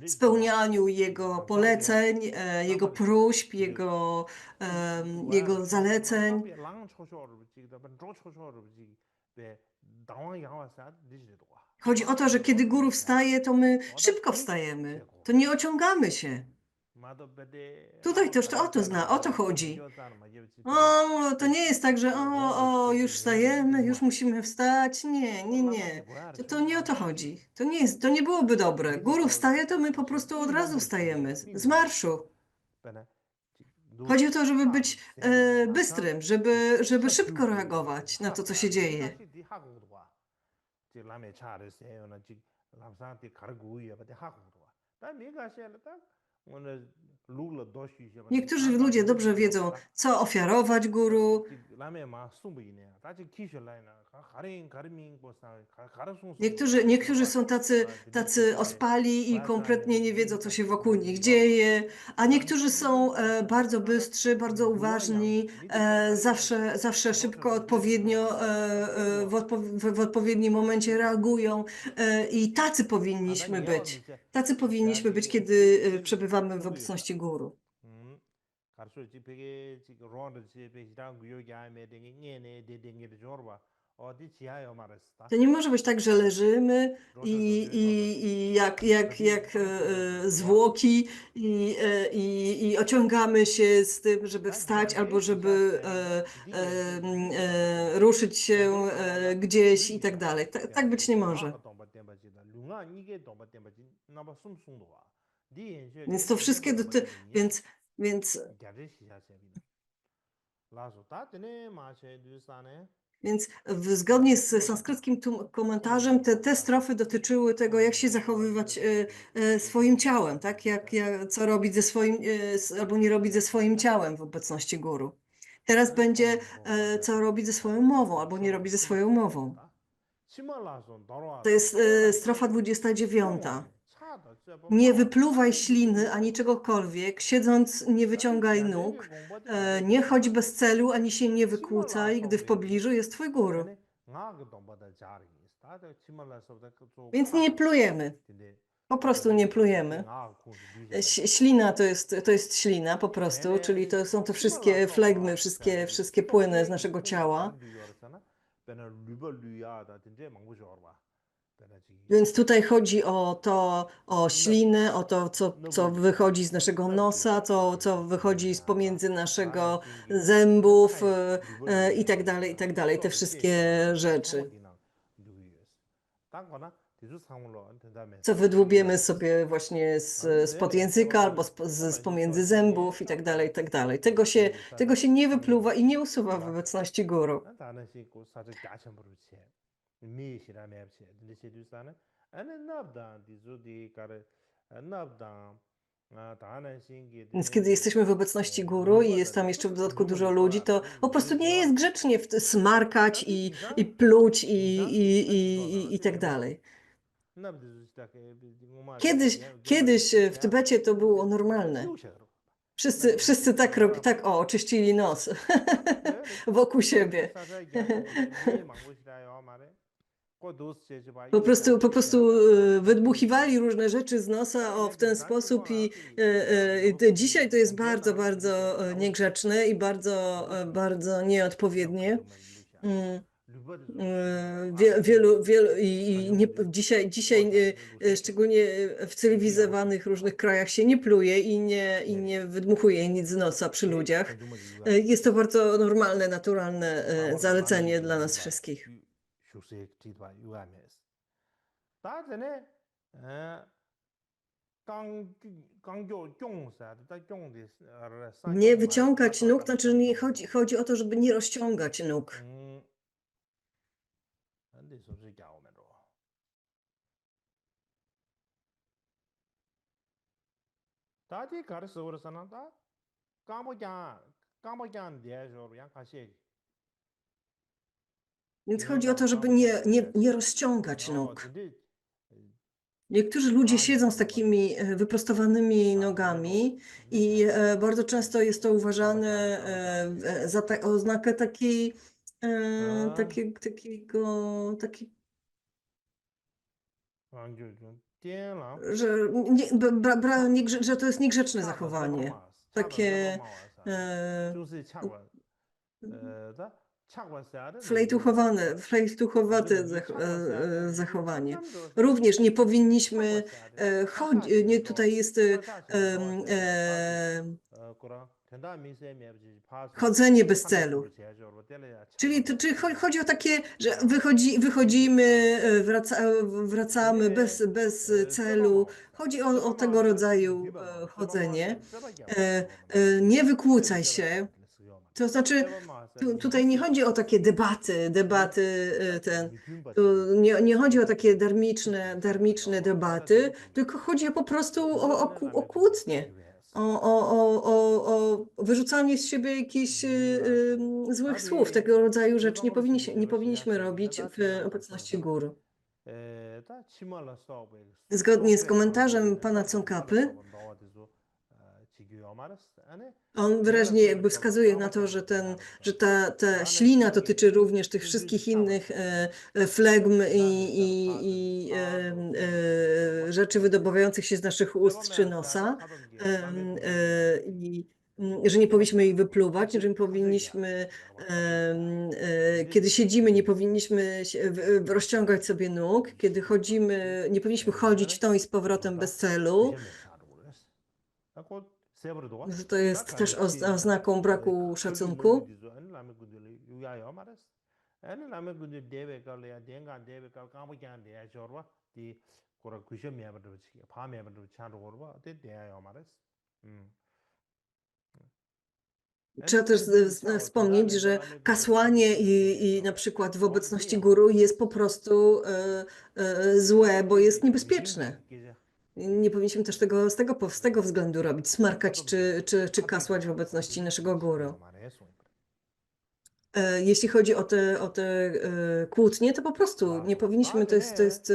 spełnianiu jego poleceń, jego próśb, jego zaleceń. Chodzi o to, że kiedy guru wstaje, to my szybko wstajemy. To nie ociągamy się. Tutaj też to o to chodzi. O, to nie jest tak, że już wstajemy, już musimy wstać. Nie, nie, nie. To nie o to chodzi. To nie byłoby dobre. Guru wstaje, to my po prostu od razu wstajemy. Z marszu. Chodzi o to, żeby być bystrym, żeby szybko reagować na to, co się dzieje. Niektórzy ludzie dobrze wiedzą, co ofiarować guru. Niektórzy są tacy ospali i kompletnie nie wiedzą, co się wokół nich dzieje, a niektórzy są bardzo bystrzy, bardzo uważni, zawsze szybko, odpowiednio, w odpowiednim momencie reagują i tacy powinniśmy być. Tacy powinniśmy być, kiedy przebywamy w obecności guru. To nie może być tak, że leżymy i jak zwłoki i ociągamy się z tym, żeby wstać albo żeby ruszyć się gdzieś i tak dalej. Tak być nie może. Więc to wszystkie więc zgodnie z sanskryckim komentarzem te strofy dotyczyły tego, jak się zachowywać swoim ciałem, tak? Co robić ze swoim, albo nie robić ze swoim ciałem w obecności guru. Teraz będzie, co robić ze swoją mową, albo nie robić ze swoją mową. To jest strofa 29. Nie wypluwaj śliny ani czegokolwiek, siedząc nie wyciągaj nóg, nie chodź bez celu, ani się nie wykłócaj, gdy w pobliżu jest twój guru. Więc nie plujemy. Po prostu nie plujemy. Ślina to jest ślina po prostu, czyli są to wszystkie flegmy, wszystkie płyny z naszego ciała. Więc tutaj chodzi o ślinę, o to, co wychodzi z naszego nosa, co wychodzi z pomiędzy naszego zębów i tak dalej, i tak dalej. Te wszystkie rzeczy. Co wydłubiemy sobie właśnie spod języka albo z pomiędzy zębów i tak dalej, i tak dalej. Tego się nie wypluwa i nie usuwa w obecności guru. Więc kiedy jesteśmy w obecności guru i jest tam jeszcze w dodatku dużo ludzi, to po prostu nie jest grzecznie smarkać i pluć i tak dalej. Kiedyś w Tybecie to było normalne. Wszyscy tak oczyścili nos wokół siebie. Po prostu wydmuchiwali różne rzeczy z nosa w ten sposób i dzisiaj to jest bardzo, bardzo niegrzeczne i bardzo nieodpowiednie. Dzisiaj szczególnie w cywilizowanych różnych krajach się nie pluje i nie wydmuchuje nic z nosa przy ludziach. Jest to bardzo normalne, naturalne zalecenie dla nas wszystkich. Nie wyciągać nóg, znaczy nie chodzi o to, żeby nie rozciągać nóg. Więc chodzi o to, żeby nie rozciągać nóg. Niektórzy ludzie siedzą z takimi wyprostowanymi nogami i bardzo często jest to uważane za oznakę takiego, że to jest niegrzeczne zachowanie. Takie flejtuchowate zachowanie. Również nie powinniśmy chodzić, nie, tutaj jest chodzenie bez celu. Czyli chodzi o takie, że wychodzimy, wracamy bez celu. Chodzi o tego rodzaju chodzenie. Nie wykłócaj się. To znaczy, tutaj nie chodzi o takie debaty tu nie chodzi o takie darmiczne debaty, tylko chodzi po prostu o kłótnie. O wyrzucanie z siebie jakichś złych słów. Tego rodzaju rzeczy nie powinniśmy robić w obecności guru. Zgodnie z komentarzem pana Tsongkhapy, on wyraźnie jakby wskazuje na to, że ta ślina dotyczy również tych wszystkich innych flegm i rzeczy wydobywających się z naszych ust czy nosa. I że nie powinniśmy jej wypluwać, że nie powinniśmy, kiedy siedzimy, nie powinniśmy rozciągać sobie nóg, kiedy chodzimy, nie powinniśmy chodzić w tą i z powrotem bez celu. Że to jest też oznaką braku szacunku. Trzeba też wspomnieć, że kasłanie i na przykład w obecności guru jest po prostu złe, bo jest niebezpieczne. Nie powinniśmy też z tego względu robić, smarkać czy kasłać w obecności naszego guru. Jeśli chodzi o te kłótnie, to po prostu nie powinniśmy, to jest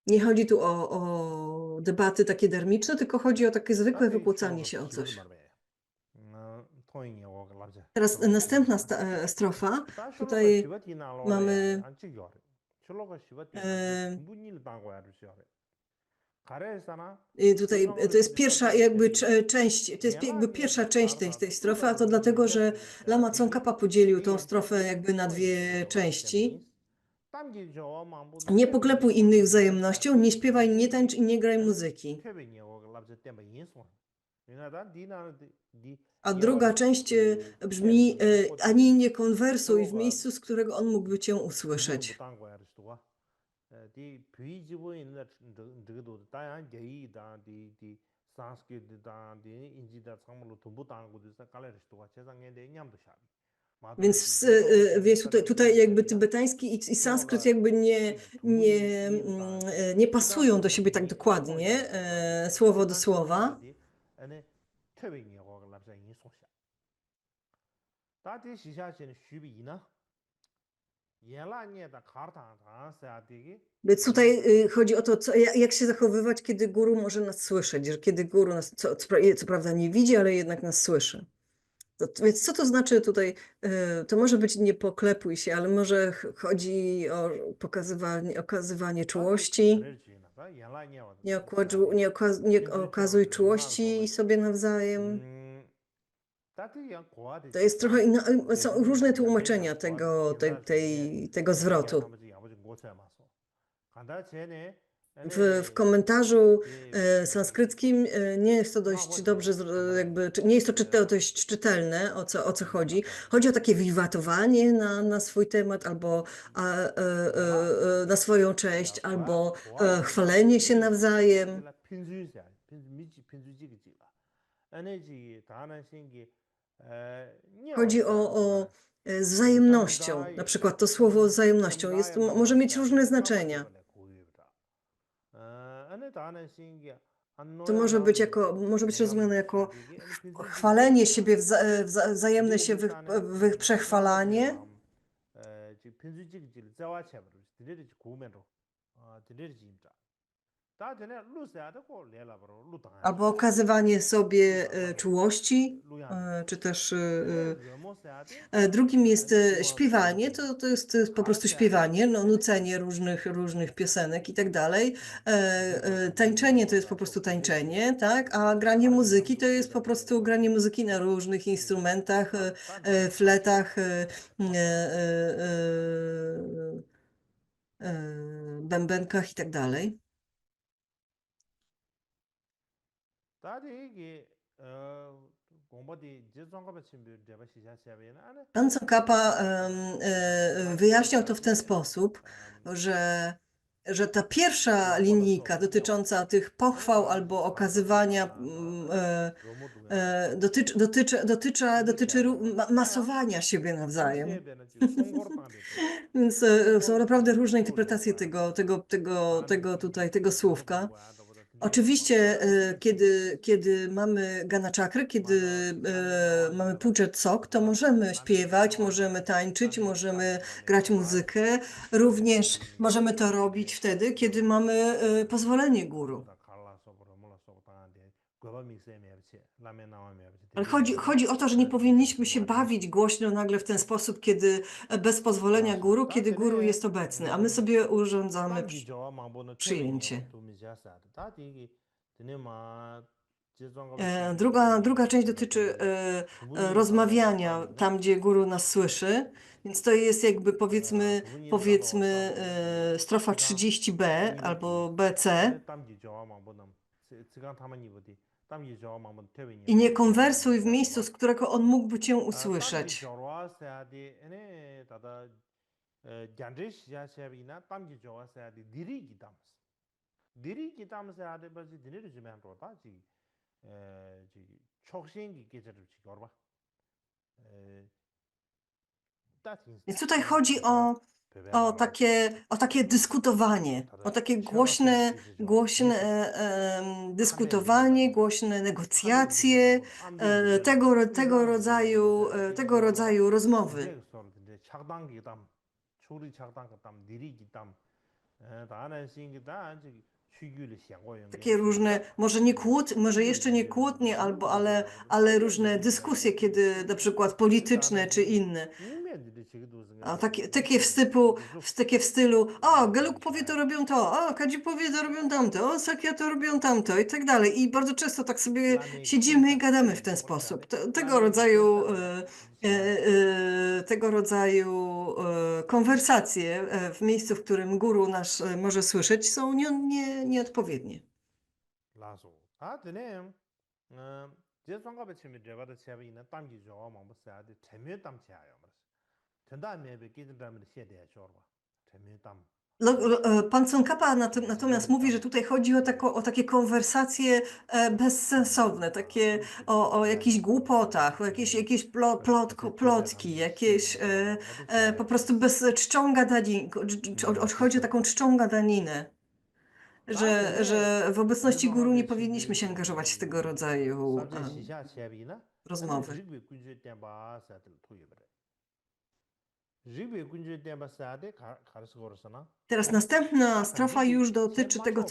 nie chodzi tu o debaty takie darmiczne, tylko chodzi o takie zwykłe wykłócanie się o coś. Teraz następna strofa. Tutaj mamy tutaj to jest pierwsza jakby część, to jest jakby pierwsza część tej strofy, a to dlatego, że Lama Tsongkhapa podzielił tą strofę jakby na dwie części. Nie poklepuj innych wzajemnością, nie śpiewaj, nie tańcz i nie graj muzyki. A druga część brzmi, ani nie konwersuj w miejscu, z którego on mógłby cię usłyszeć. Więc tutaj jakby tybetański i sanskryt jakby nie pasują do siebie tak dokładnie, słowo do słowa. Więc tutaj chodzi o to, jak się zachowywać, kiedy guru może nas słyszeć, że kiedy guru nas, co prawda nie widzi, ale jednak nas słyszy. Więc co to znaczy tutaj? To może być nie poklepuj się, ale może chodzi o okazywanie czułości. Nie okazuj czułości sobie nawzajem. To jest trochę są różne tłumaczenia tego zwrotu. W komentarzu sanskryckim nie jest to dość dobrze, jakby, nie jest to dość czytelne, o co chodzi. Chodzi o takie wiwatowanie na swój temat, albo na swoją cześć, albo chwalenie się nawzajem. Chodzi o z wzajemnością. Na przykład to słowo wzajemnością może mieć różne znaczenia. To może być rozumiane jako chwalenie siebie, wzajemne się przechwalanie. 다 전에 루스야도 고 레라버로 루당야 albo 셔. okazywanie sobie 루당하고 czułości, 루야네. czy też 전에 르모스야데 drugim jest 아니 뭐 śpiewanie, 저기 to jest po prostu 가르스야데 śpiewanie, no, 아니 nucenie różnych piosenek i tak dalej. 제거 Tańczenie to jest po 르모가 또 prostu 그제시 tańczenie, tak? A granie 가르기 muzyki to 남도 jest po 제거데 prostu granie muzyki na różnych instrumentach, 딴데 탑쇼 fletach, bębenkach i tak dalej. 다들 이게 공부디 지정급의 친구 제가 시작하면 안에 Pan Tsongkhapa wyjaśniał to w ten 가르스야데 sposób, że ta pierwsza 로모도 linijka 소고요 dotycząca tych 아니 pochwał 다 albo okazywania 가르스야다 로모도 야마서 dotyczy 루시아도 다야 masowania siebie nawzajem. 루시에베는 지금 송고르당데 또 Więc są naprawdę 송고르당데 różne 또 interpretacje 뭐야 다는 신기 tego 로모도 słówka. 뭐야 너보다 근데 Oczywiście, 다는 신기 kiedy mamy Gana Czakry, kiedy 맞아 라멘 mamy 나와면 Puchet Sok, to 다 możemy 라멘 śpiewać, 나와면 możemy tańczyć, 라멘 możemy 땀이 거네 grać 다 muzykę. 제베 Również 지금 możemy to robić wtedy, kiedy mamy pozwolenie guru. 로다 갈라서 버려 몰라서 다는데 그거 믹스에 없지 라멘 나와면 없지 Ale 되게 chodzi o to, że nie 그래도 이제 powinniśmy się 와데 bawić głośno nagle w ten sposób, kiedy bez pozwolenia 라소 guru, 다 kiedy guru 되네 jest obecny, a my sobie urządzamy 땀기 좋아 망보는 태빈이요 przyjęcie. 또 미자사 다 되게 되네 마 제정가 친구 Druga część 제가 dotyczy 되게 그분이 말로도 rozmawiania 땀이네 tam, gdzie guru nas słyszy. Więc to jest jakby 그분이 인사도 powiedzmy 땀보는 strofa 지가 30b 타미니티 albo BC. 네 땀기 좋아 망보는 지가 타마니버디 땀기 좋아 망보는 태빈이 I nie 태빈이 konwersuj w miejscu, 미자서 z którego on mógłby cię 아 땀기 usłyszeć. 좋아서야지 에네 다다 잔드시 야샤비나 땀기 좋아서야지 니리기 담스 니리기 담스야지 버지 니리 좀 한도 다지 지 촉신기 계절을 지고 봐 따진 Więc tutaj 다 chodzi 다 o takie dyskutowanie, o takie głośne dyskutowanie, głośne negocjacje, tego rodzaju rozmowy. 착당기담 초리 착당기담 니리기담 다는 신기다 취규를 시행고요. Takie różne, może jeszcze nie kłótnie, ale różne dyskusje, kiedy na przykład polityczne czy inne. A takie w stylu, o, Geluk powie to robią to, o, Kadzi powie to robią tamto, o, Sakya to robią tamto i tak dalej. I bardzo często tak sobie siedzimy i gadamy w ten sposób. Tego rodzaju konwersacje w miejscu, w którym guru nas może słyszeć, są nieodpowiednie. 라소 다 드네 제 성갑에 치면 제가도 제비는 땀기 좋아 뭐 써야지 재미 땀치야요 말이야 전담에 베끼든다면 시대에 줘봐 재미 땀 Pan Tsongkhapa natomiast mówi, że tutaj chodzi o takie konwersacje bezsensowne, takie o jakichś głupotach, o jakieś plotki, jakieś po prostu bez czczą gadaninę, chodzi o taką czczą gadaninę, że w obecności guru nie powinniśmy się angażować w tego rodzaju sab제 시샤 제비나 아니 rozmowy. 릭비 군주 때바 사들 토이버래 릭비 군주 때바 사데 가르스 거르서나 Teraz następna strofa już dotyczy tego,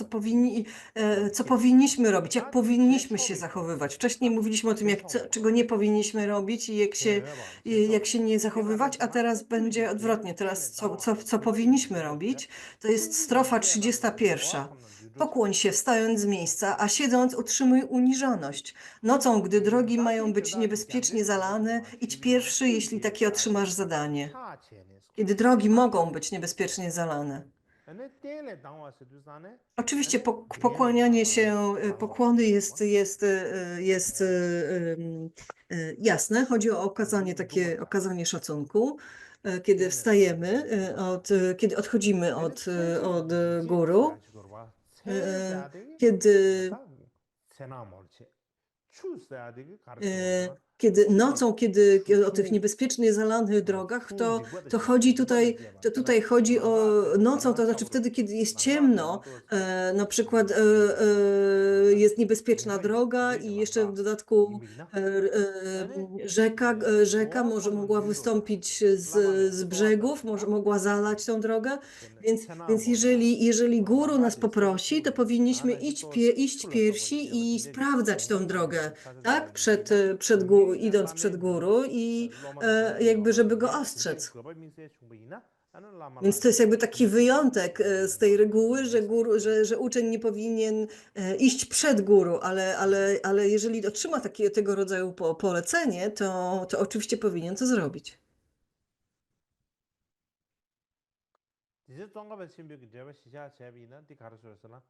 co powinniśmy robić, jak powinniśmy się zachowywać. Wcześniej mówiliśmy o tym, czego nie powinniśmy robić i jak się nie zachowywać, a teraz będzie odwrotnie. Teraz co powinniśmy robić, to jest strofa 31. Pokłoń się, wstając z miejsca, a siedząc utrzymuj uniżoność. Nocą, gdy drogi mają być niebezpiecznie zalane, idź pierwszy, jeśli takie otrzymasz zadanie. Kiedy drogi mogą być niebezpiecznie zalane. Oczywiście pokłanianie się, pokłony jest jasne. Chodzi o okazanie szacunku, kiedy wstajemy, kiedy odchodzimy od guru, kiedy kiedy nocą, kiedy o tych niebezpiecznych, zalanych drogach, to chodzi tutaj chodzi o nocą, to znaczy wtedy, kiedy jest ciemno, na przykład jest niebezpieczna droga i jeszcze w dodatku rzeka mogła wystąpić z brzegów, mogła zalać tą drogę, więc jeżeli guru nas poprosi, to powinniśmy iść pierwsi i sprawdzać tą drogę, tak? Idąc przed guru i jakby, żeby go ostrzec. Więc to jest jakby taki wyjątek z tej reguły, że uczeń nie powinien iść przed guru, ale jeżeli otrzyma tego rodzaju polecenie, to oczywiście powinien to zrobić. 이제 종합의 신비기 제가 시작 제비는 디 가르쳐서나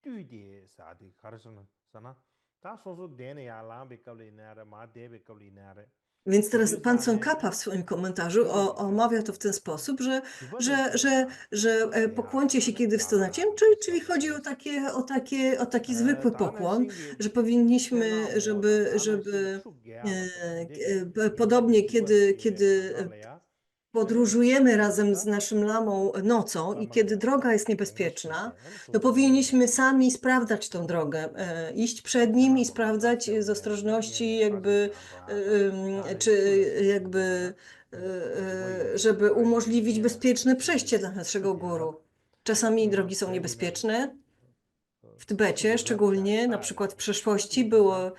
뚜디 사디 가르쳐서나 다 소소 되네야 람비 컬리나레 마 데비 컬리나레 Więc teraz pan Tsongkhapa w swoim komentarzu omawia to w ten sposób, że pokłoncie się, kiedy wstanacie, czyli chodzi o taki zwykły pokłon, że powinniśmy, żeby podobnie kiedy podróżujemy razem z naszym lamą nocą i kiedy droga jest niebezpieczna, to powinniśmy sami sprawdzać tą drogę, iść przed nim i sprawdzać z ostrożności czy żeby umożliwić bezpieczne przejście dla naszego guru. Czasami drogi są niebezpieczne. W Tybecie szczególnie, na przykład w przeszłości było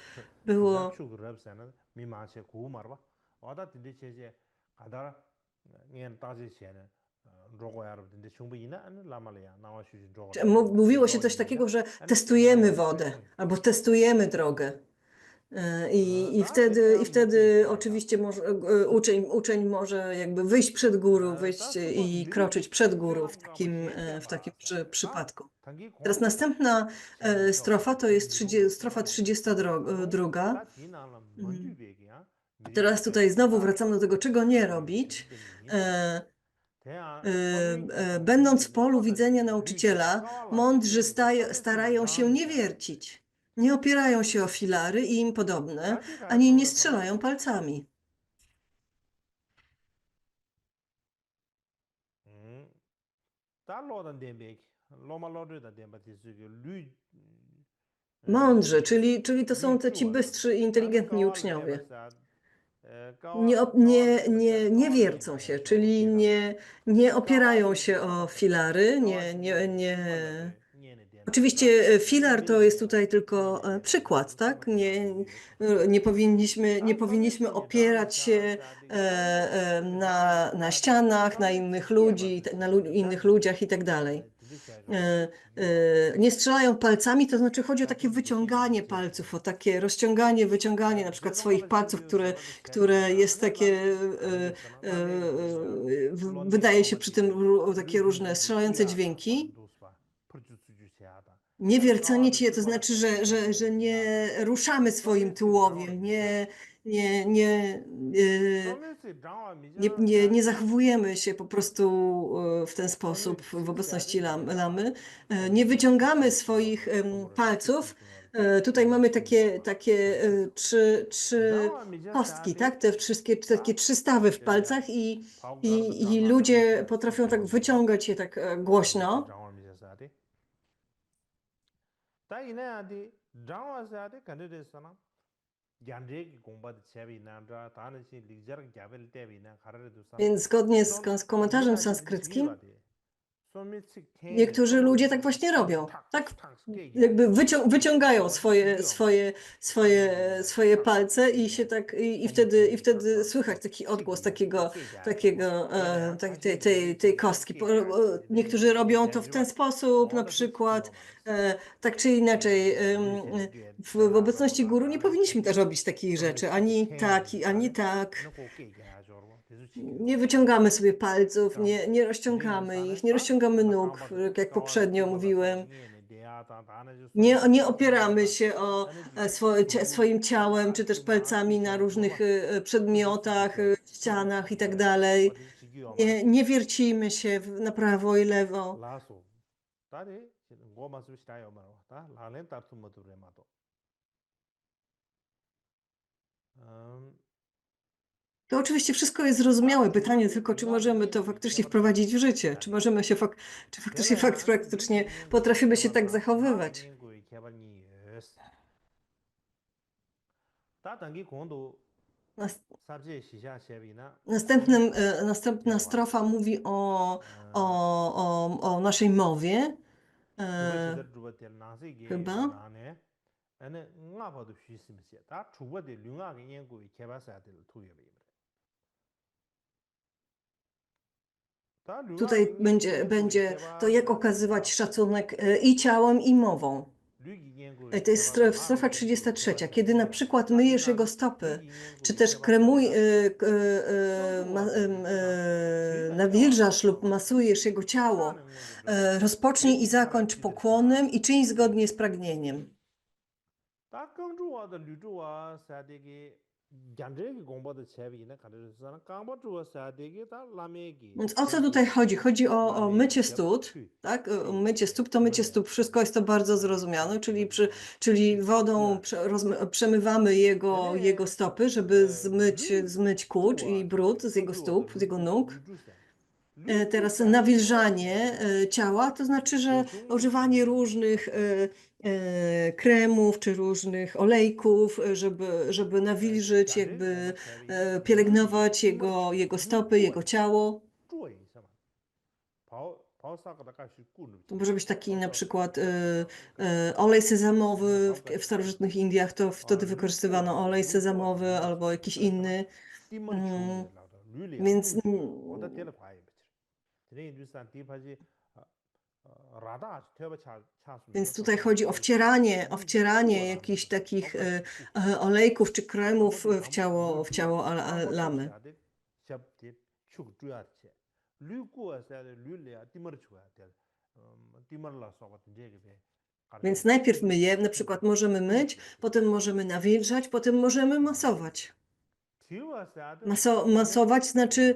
mówiło się coś takiego, że testujemy wodę albo testujemy drogę. I wtedy oczywiście uczeń może jakby wyjść przed guru, wyjść i kroczyć przed guru w takim przypadku. Teraz następna strofa to jest strofa 32. Teraz tutaj znowu wracamy do tego, czego nie robić. Będąc w polu widzenia nauczyciela, mądrzy starają się nie wiercić, nie opierają się o filary i im podobne, ani nie strzelają palcami. Mądrzy, czyli to są ci bystrzy i inteligentni uczniowie. Nie wiercą się, czyli nie opierają się o filary, Oczywiście filar to jest tutaj tylko przykład, tak? Nie powinniśmy opierać się na ścianach, na innych ludziach i tak dalej. Nie strzelają palcami, to znaczy chodzi o takie wyciąganie palców, o takie rozciąganie, wyciąganie na przykład swoich palców, które jest takie, wydaje się przy tym takie różne strzelające dźwięki. Niewiercenie ci to znaczy, że nie ruszamy swoim tułowiem, nie zachowujemy się po prostu w ten sposób w obecności lamy. Nie wyciągamy swoich palców. Tutaj mamy takie trzy kostki, tak? Te wszystkie takie trzy stawy w palcach i ludzie potrafią tak wyciągać je tak głośno. Więc zgodnie z komentarzem sanskryckim, niektórzy ludzie tak właśnie robią. Tak jakby wyciągają swoje palce i się tak i wtedy słychać taki odgłos tej kostki. Niektórzy robią to w ten sposób, na przykład tak czy inaczej w obecności guru nie powinniśmy też robić takich rzeczy, ani tak, ani tak. Nie wyciągamy sobie palców, nie rozciągamy ich, nie rozciągamy nóg, jak poprzednio mówiłem. Nie opieramy się o swoim ciałem, czy też palcami na różnych przedmiotach, ścianach i tak dalej. Nie wiercimy się na prawo i lewo. To oczywiście wszystko jest zrozumiałe. Pytanie tylko, czy możemy to faktycznie wprowadzić w życie? Czy możemy się czy faktycznie praktycznie potrafimy się tak zachowywać? Nas- Następna strofa mówi o naszej mowie, chyba. Tutaj będzie to, jak okazywać szacunek i ciałem, i mową. To jest strefa 33. Kiedy na przykład myjesz jego stopy, czy też nawilżasz lub masujesz jego ciało, rozpocznij i zakończ pokłonem i czyń zgodnie z pragnieniem. Więc o co tutaj chodzi? Chodzi o mycie stóp, tak? O mycie stóp, to mycie stóp, wszystko jest to bardzo zrozumiane, czyli wodą przemywamy jego stopy, żeby zmyć kurz i brud z jego stóp, z jego nóg. Teraz nawilżanie ciała, to znaczy, że używanie różnych kremów czy różnych olejków, żeby nawilżyć, jakby pielęgnować jego stopy, jego ciało. To może być taki na przykład olej sezamowy. W starożytnych Indiach to wtedy wykorzystywano olej sezamowy albo jakiś inny. Więc Więc tutaj chodzi o wcieranie jakichś takich olejków czy kremów w ciało lamy. Więc najpierw myję, na przykład możemy myć, potem możemy nawilżać, potem możemy masować. Masować znaczy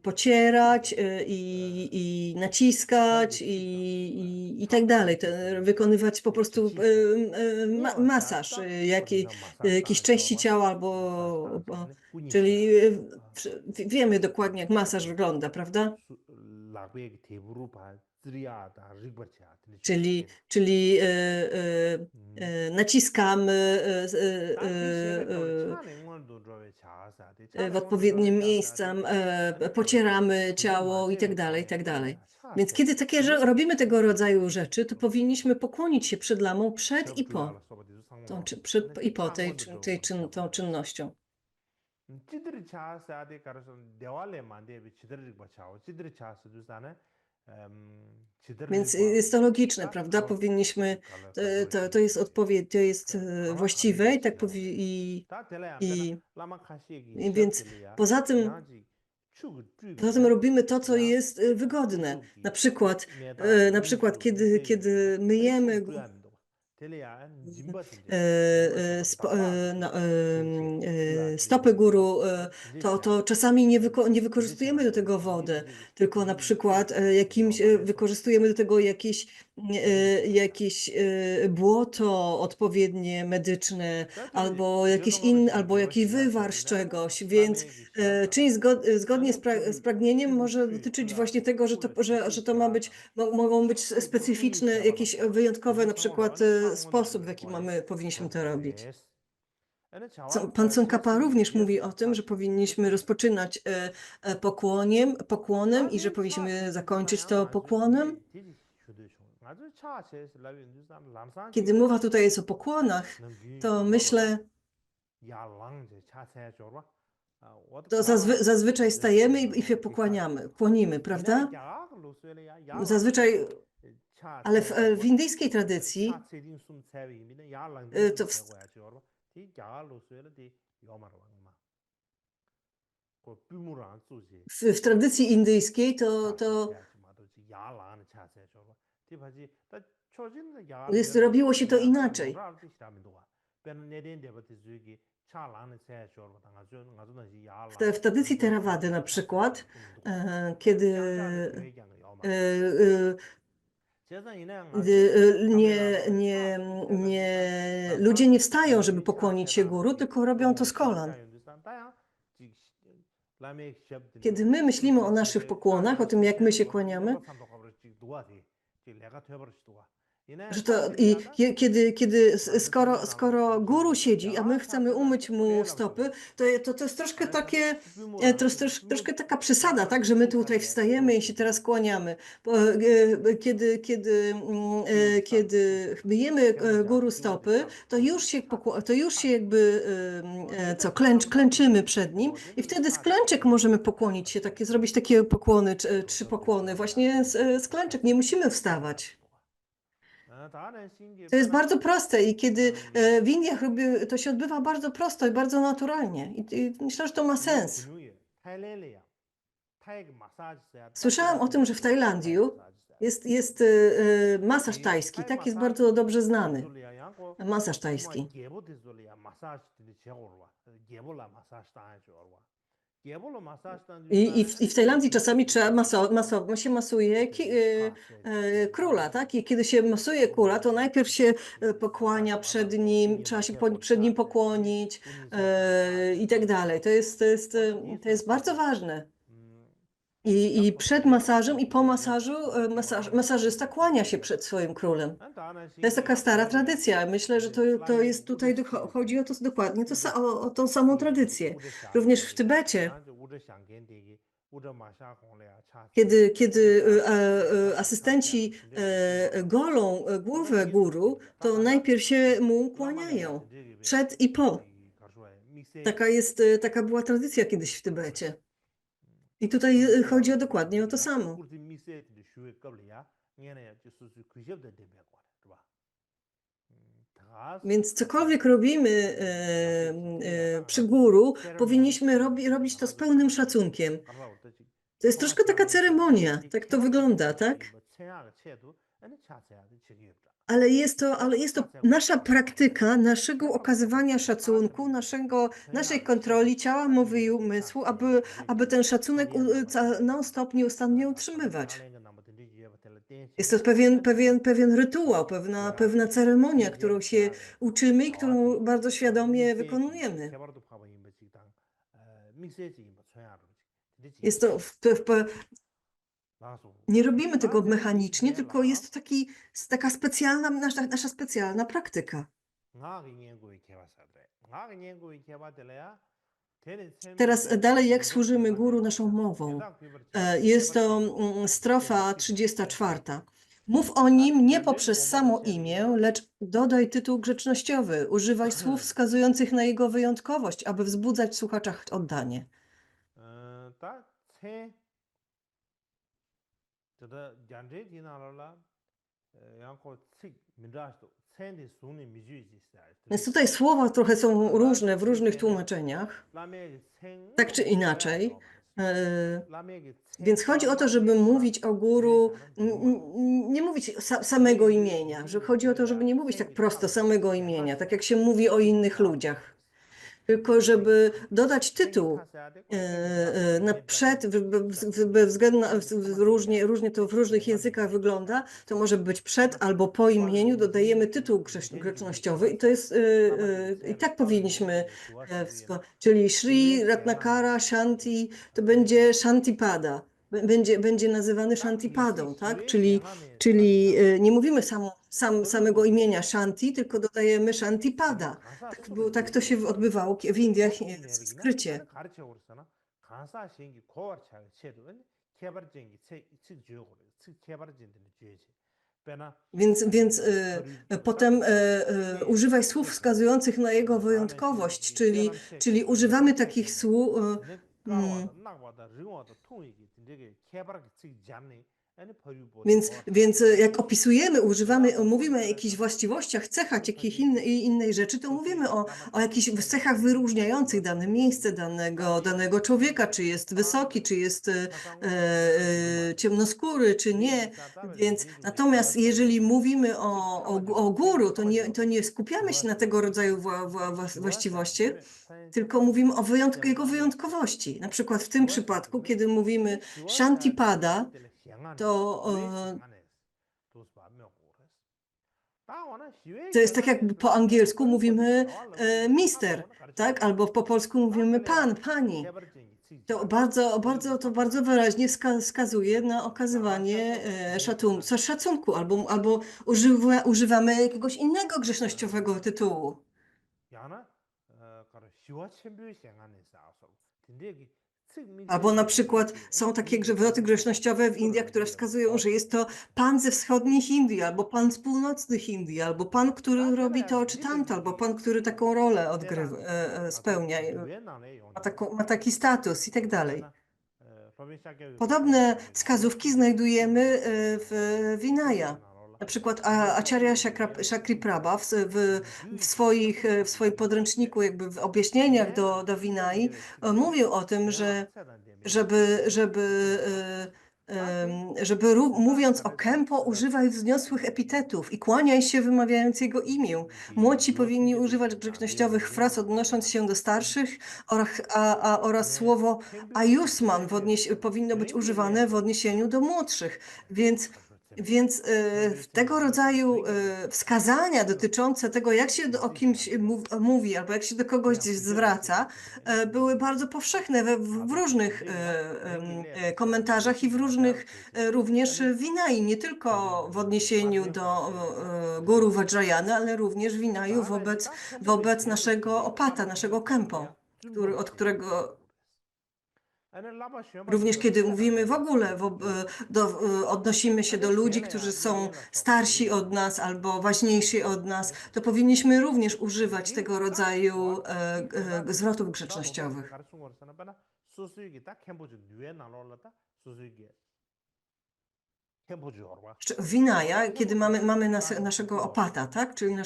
pocierać i naciskać i tak dalej. Wykonywać po prostu masaż jakiejś części ciała czyli wiemy dokładnie, jak masaż wygląda, prawda? Czyli naciskamy w odpowiednim miejscach, pocieramy ciało i tak dalej, i tak dalej. Więc kiedy robimy tego rodzaju rzeczy, to powinniśmy pokłonić się przed lamą przed i po tą czynnością. Więc jest to logiczne, prawda? Powinniśmy, to jest odpowiedź, to jest właściwe i tak więc poza tym robimy to, co jest wygodne. Na przykład kiedy myjemy stopy guru, to czasami nie wykorzystujemy do tego wodę, tylko na przykład wykorzystujemy do tego jakieś błoto odpowiednie medyczne albo jakiś wywar z czegoś, więc czyń zgodnie z pragnieniem może dotyczyć właśnie tego, że to mogą być specyficzne, jakieś wyjątkowe na przykład sposób, w jaki powinniśmy to robić. Pan Tsongkhapa również mówi o tym, że powinniśmy rozpoczynać pokłonem i że powinniśmy zakończyć to pokłonem. Kiedy mowa tutaj jest o pokłonach, to myślę, to zazwyczaj stajemy i się kłonimy, prawda? Zazwyczaj, ale w indyjskiej tradycji to w tradycji indyjskiej robiło się to inaczej. W tradycji Theravady na przykład, kiedy ludzie nie wstają, żeby pokłonić się guru, tylko robią to z kolan. Kiedy my myślimy o naszych pokłonach, o tym, jak my się kłaniamy, że to skoro guru siedzi, a my chcemy umyć mu stopy, to jest troszkę takie, troszkę taka przesada, tak, że my tutaj wstajemy i się teraz kłaniamy. Kiedy myjemy guru stopy, to już się jakby klęczymy przed nim i wtedy z klęczek możemy pokłonić się, zrobić takie pokłony, 3 pokłony, właśnie z klęczek, nie musimy wstawać. To jest bardzo proste i kiedy w Indiach to się odbywa bardzo prosto i bardzo naturalnie. I myślę, że to ma sens. Słyszałam o tym, że w Tajlandii jest masaż tajski, tak jest bardzo dobrze znany. Masaż tajski. I w Tajlandii czasami się masuje króla, tak? I kiedy się masuje króla, to najpierw się pokłania przed nim, trzeba się przed nim pokłonić i tak dalej. To jest bardzo ważne. I przed masażem i po masażu masażysta kłania się przed swoim królem. To jest taka stara tradycja. Myślę, że to jest tutaj, chodzi o to dokładnie, o tą samą tradycję. Również w Tybecie, kiedy asystenci golą głowę guru, to najpierw się mu kłaniają, przed i po. Taka była tradycja kiedyś w Tybecie. I tutaj chodzi dokładnie o to samo. Więc cokolwiek robimy przy guru, powinniśmy robić to z pełnym szacunkiem. To jest troszkę taka ceremonia, tak to wygląda, tak? Ale jest to nasza praktyka, naszego okazywania szacunku, naszej kontroli ciała, mowy i umysłu, aby ten szacunek non-stop, nieustannie utrzymywać. Jest to pewien rytuał, pewna ceremonia, którą się uczymy i którą bardzo świadomie wykonujemy. Jest to nie robimy tego mechanicznie, tylko jest to taka specjalna, nasza specjalna praktyka. Teraz dalej, jak służymy guru naszą mową. Jest to strofa 34. Mów o nim nie poprzez samo imię, lecz dodaj tytuł grzecznościowy. Używaj słów wskazujących na jego wyjątkowość, aby wzbudzać w słuchaczach oddanie. Więc tutaj słowa trochę są różne w różnych tłumaczeniach, tak czy inaczej. Więc chodzi o to, żeby mówić o guru, nie mówić samego imienia, że chodzi o to, żeby nie mówić tak prosto samego imienia, tak jak się mówi o innych ludziach, tylko żeby dodać tytuł bez względu na różnie to w różnych językach wygląda, to może być przed albo po imieniu, dodajemy tytuł grzecznościowy i to jest, i tak powinniśmy, czyli Sri Ratnakara Shanti, to będzie Shantipada, będzie nazywany Shantipadą, tak? Czyli nie mówimy samego imienia Shanti, tylko dodajemy Shantipada. Tak to się odbywało w Indiach w skrycie. Więc potem używaj słów wskazujących na jego wyjątkowość, czyli używamy takich słów. Więc jak opisujemy, mówimy o jakichś właściwościach, cechach, jakiejś innej rzeczy, to mówimy o jakichś cechach wyróżniających dane miejsce, danego człowieka, czy jest wysoki, czy jest ciemnoskóry, czy nie. Natomiast jeżeli mówimy o guru, to nie skupiamy się na tego rodzaju właściwościach, tylko mówimy o jego wyjątkowości. Na przykład w tym przypadku, kiedy mówimy Shantipada, To jest tak, jak po angielsku mówimy mister, tak? Albo po polsku mówimy pan, pani. To bardzo wyraźnie wskazuje na okazywanie szacunku, albo używamy jakiegoś innego grzecznościowego tytułu. Albo na przykład są takie zwroty grzecznościowe w Indiach, które wskazują, że jest to pan ze wschodnich Indii, albo pan z północnych Indii, albo pan, który robi to czy tamto, albo pan, który taką rolę spełnia, ma taki status i tak dalej. Podobne wskazówki znajdujemy w Vinaya. Na przykład Acharya Shakriprabha w swoim podręczniku, jakby w objaśnieniach do Vinay, mówił o tym, że mówiąc o Kempo, używaj wzniosłych epitetów i kłaniaj się wymawiając jego imię. Młodsi powinni używać grzecznościowych fraz odnosząc się do starszych oraz słowo Ayusman powinno być używane w odniesieniu do młodszych. Więc tego rodzaju wskazania dotyczące tego, jak się o kimś mówi albo jak się do kogoś zwraca, były bardzo powszechne w różnych komentarzach i w różnych również Vinay, nie tylko w odniesieniu do guru Vajrayana, ale również w Vinayu wobec naszego opata, naszego Kempo, od którego również kiedy mówimy w ogóle, odnosimy się do ludzi, którzy są starsi od nas albo ważniejsi od nas, to powinniśmy również używać tego rodzaju zwrotów grzecznościowych. W Vinaya, kiedy mamy naszego opata, tak? Czyli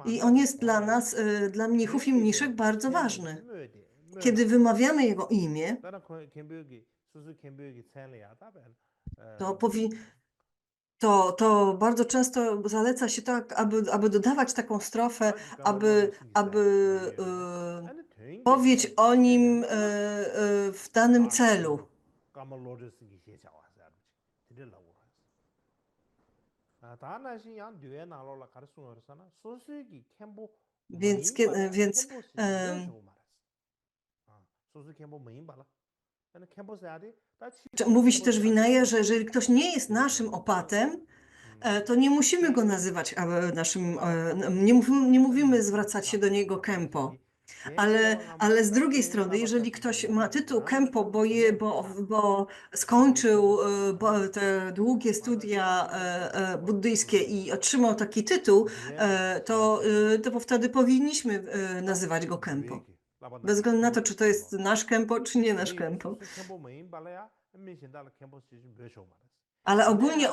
i on jest dla nas, dla mnichów i mniszek bardzo ważny. Kiedy wymawiamy jego imię, to bardzo często zaleca się tak, aby dodawać taką strofę, aby powiedzieć o nim w danym celu. Więc mówi się też w Vinaya, że jeżeli ktoś nie jest naszym opatem, to nie musimy go nazywać naszym, nie mówimy zwracać się do niego Kempo. Ale z drugiej strony, jeżeli ktoś ma tytuł Kempo, bo skończył te długie studia buddyjskie i otrzymał taki tytuł, to wtedy powinniśmy nazywać go Kempo. Bez względu na to, czy to jest nasz Kempo, czy nie nasz Kempo. Ale ogólnie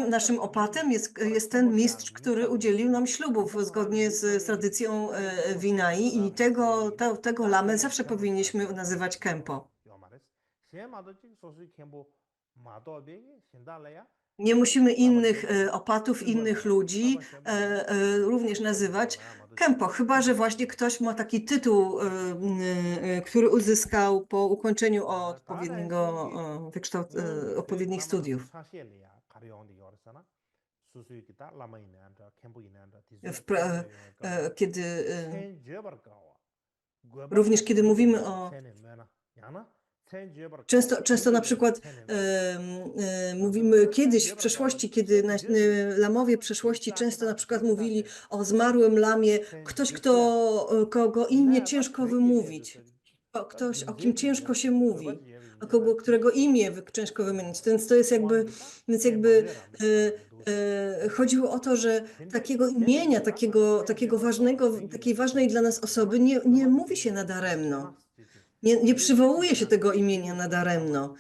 naszym opatem jest ten mistrz, który udzielił nam ślubów zgodnie z tradycją Vinay i tego lamę zawsze powinniśmy nazywać Kempo. Nie musimy innych opatów, innych ludzi również nazywać Kempo, chyba że właśnie ktoś ma taki tytuł, który uzyskał po ukończeniu odpowiednich studiów. Również kiedy mówimy o... Często na przykład mówimy kiedyś w przeszłości, kiedy lamowie w przeszłości często na przykład mówili o zmarłym lamie, ktoś, kogo imię ciężko wymówić, ktoś, o kim ciężko się mówi, którego imię ciężko wymienić. Więc to jest jakby chodziło o to, że takiego imienia, takiego takiej ważnej dla nas osoby nie mówi się nadaremno. Nie przywołuje się tego imienia nadaremno.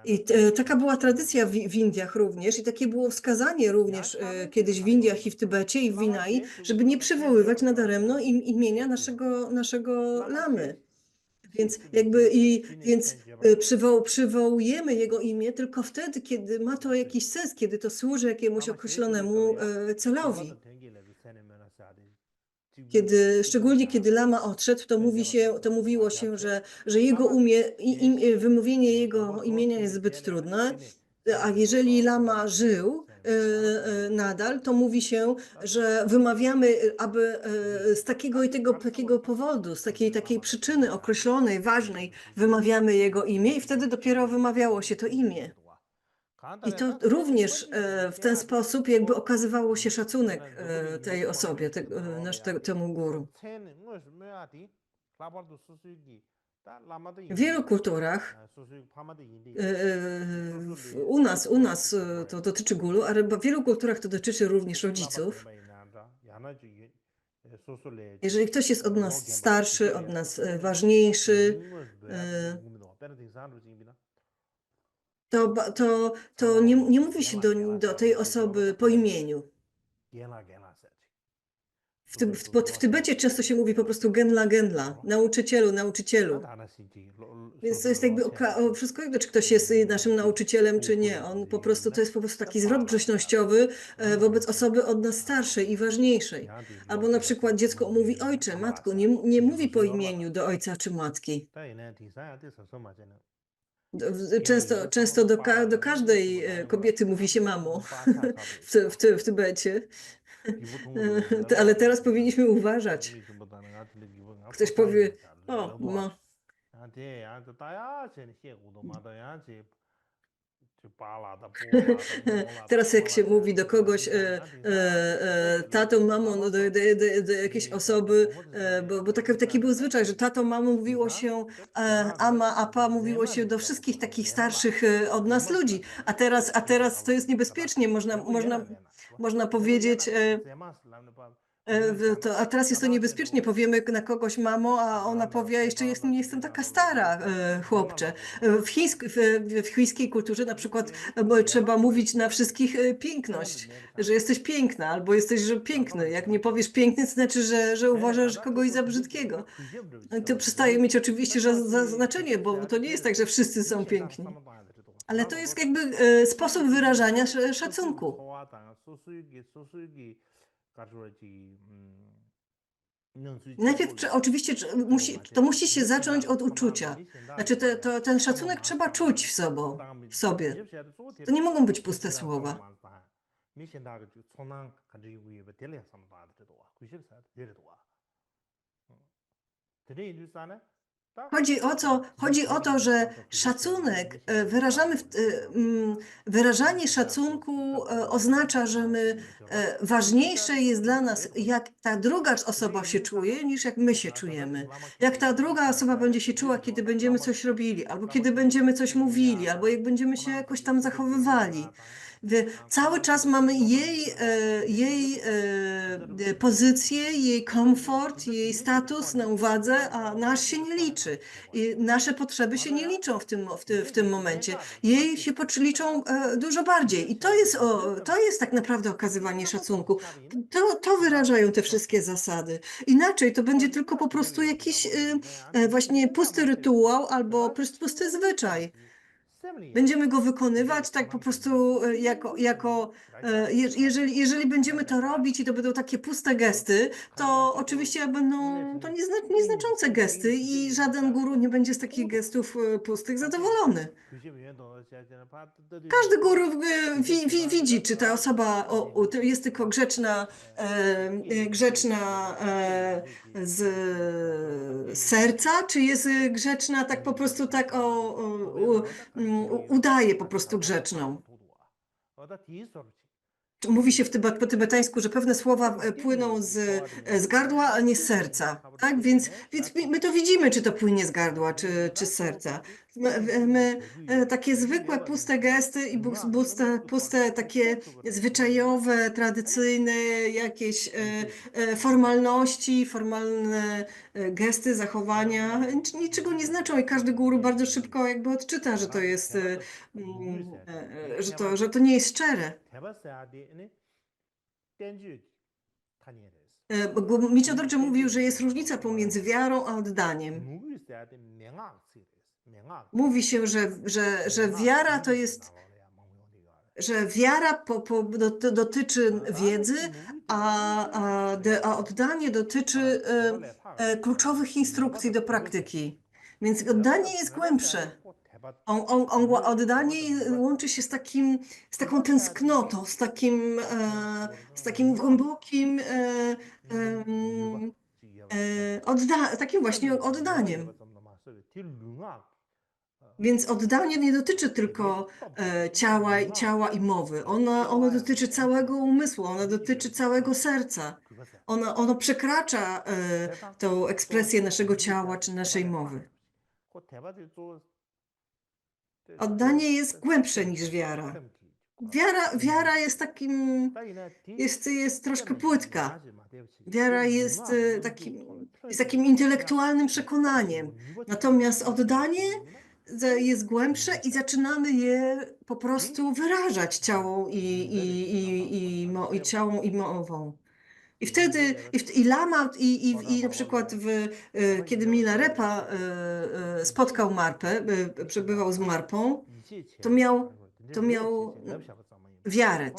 I taka była tradycja w Indiach również i takie było wskazanie również kiedyś w Indiach i w Tybecie i w Vinay, żeby nie przywoływać nadaremno imienia naszego lamy. Więc przywołujemy jego imię tylko wtedy, kiedy ma to jakiś sens, kiedy to służy jakiemuś określonemu celowi. Szczególnie kiedy lama odszedł, to mówiło się, że wymówienie jego imienia jest zbyt trudne A jeżeli lama żył nadal, to mówi się, że wymawiamy, aby z takiego i takiego powodu, z takiej przyczyny określonej, ważnej, wymawiamy jego imię i wtedy dopiero wymawiało się to imię. I to również w ten sposób jakby okazywało się szacunek tej osobie, temu guru. W wielu kulturach, u nas to dotyczy guru, ale w wielu kulturach to dotyczy również rodziców. Jeżeli ktoś jest od nas starszy, od nas ważniejszy, to nie mówi się do tej osoby po imieniu. W Tybecie często się mówi po prostu genla, genla, nauczycielu, nauczycielu. Więc to jest jakby wszystko jedno, czy ktoś jest naszym nauczycielem, czy nie. On po prostu, to jest po prostu taki zwrot grzecznościowy wobec osoby od nas starszej i ważniejszej. Albo na przykład dziecko mówi ojcze, matko, nie mówi po imieniu do ojca czy matki. Często do każdej kobiety mówi się mamo w Tybecie. Ale teraz powinniśmy uważać. Ktoś powie, o, teraz jak się mówi do kogoś tato, mamo, no do jakiejś osoby, bo taki był zwyczaj, że tato, mamo mówiło się, ama, apa mówiło się do wszystkich takich starszych od nas ludzi, a teraz to jest niebezpiecznie, można powiedzieć, a teraz jest to niebezpiecznie, powiemy na kogoś mamo, a ona powie, jeszcze nie jestem taka stara, chłopcze. W chińskiej kulturze na przykład trzeba mówić na wszystkich piękność, że jesteś piękna, albo jesteś piękny. Jak nie powiesz piękny, to znaczy, że uważasz kogoś za brzydkiego. To przestaje mieć oczywiście znaczenie, bo to nie jest tak, że wszyscy są piękni. Ale to jest jakby sposób wyrażania szacunku. Najpierw oczywiście to musi się zacząć od uczucia. Znaczy ten szacunek trzeba czuć w sobie. To nie mogą być puste słowa. Chodzi o to, że szacunek wyrażanie szacunku oznacza, że ważniejsze jest dla nas, jak ta druga osoba się czuje, niż jak my się czujemy. Jak ta druga osoba będzie się czuła, kiedy będziemy coś robili, albo kiedy będziemy coś mówili, albo jak będziemy się jakoś tam zachowywali. Cały czas mamy jej pozycję, jej komfort, jej status na uwadze, a nasz się nie liczy. I nasze potrzeby się nie liczą w tym momencie. Jej się liczą dużo bardziej. I to jest tak naprawdę okazywanie szacunku. To wyrażają te wszystkie zasady. Inaczej to będzie tylko po prostu jakiś właśnie pusty rytuał albo pusty zwyczaj. Będziemy go wykonywać tak po prostu jeżeli będziemy to robić i to będą takie puste gesty, to oczywiście będą to nieznaczące gesty i żaden guru nie będzie z takich gestów pustych zadowolony. Każdy guru widzi, czy ta osoba jest tylko grzeczna z serca, czy jest grzeczna tak po prostu udaje po prostu grzeczną. Mówi się po tybetańsku, że pewne słowa płyną z gardła, a nie z serca. Tak? Więc my to widzimy, czy to płynie z gardła, czy z serca. My takie zwykłe, puste gesty i puste takie zwyczajowe, tradycyjne jakieś formalne gesty, zachowania niczego nie znaczą i każdy guru bardzo szybko jakby odczyta, że to jest, że to nie jest szczere. Michio Dorje mówił, że jest różnica pomiędzy wiarą a oddaniem. Mówi się, że wiara to jest, że wiara dotyczy wiedzy, a oddanie dotyczy kluczowych instrukcji do praktyki. Więc oddanie jest głębsze. Oddanie łączy się z taką tęsknotą, z takim głębokim takim właśnie oddaniem. Więc oddanie nie dotyczy tylko ciała i mowy. Ono dotyczy całego umysłu, ono dotyczy całego serca. Ono przekracza tą ekspresję naszego ciała czy naszej mowy. Oddanie jest głębsze niż wiara. Wiara jest jest troszkę płytka. Wiara jest takim intelektualnym przekonaniem. Natomiast oddanie jest głębsze i zaczynamy je po prostu wyrażać ciałą ciałą i mową. I wtedy lama i na przykład kiedy Milarepa spotkał Marpę, przebywał z Marpą, to miał wiarę.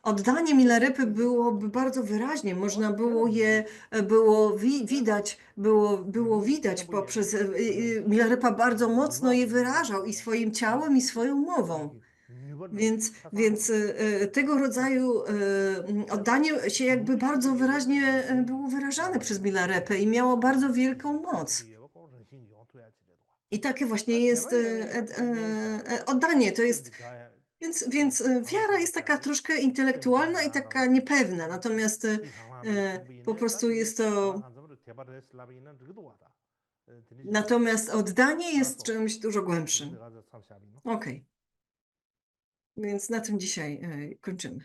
Oddanie Milarepy byłoby bardzo wyraźnie, można było było widać poprzez Milarepa bardzo mocno je wyrażał i swoim ciałem, i swoją mową. Więc tego rodzaju oddanie się jakby bardzo wyraźnie było wyrażane przez Milarepę i miało bardzo wielką moc. I takie właśnie jest oddanie. Więc wiara jest taka troszkę intelektualna i taka niepewna, natomiast po prostu jest to. Natomiast oddanie jest czymś dużo głębszym. Okej. Więc na tym dzisiaj kończymy.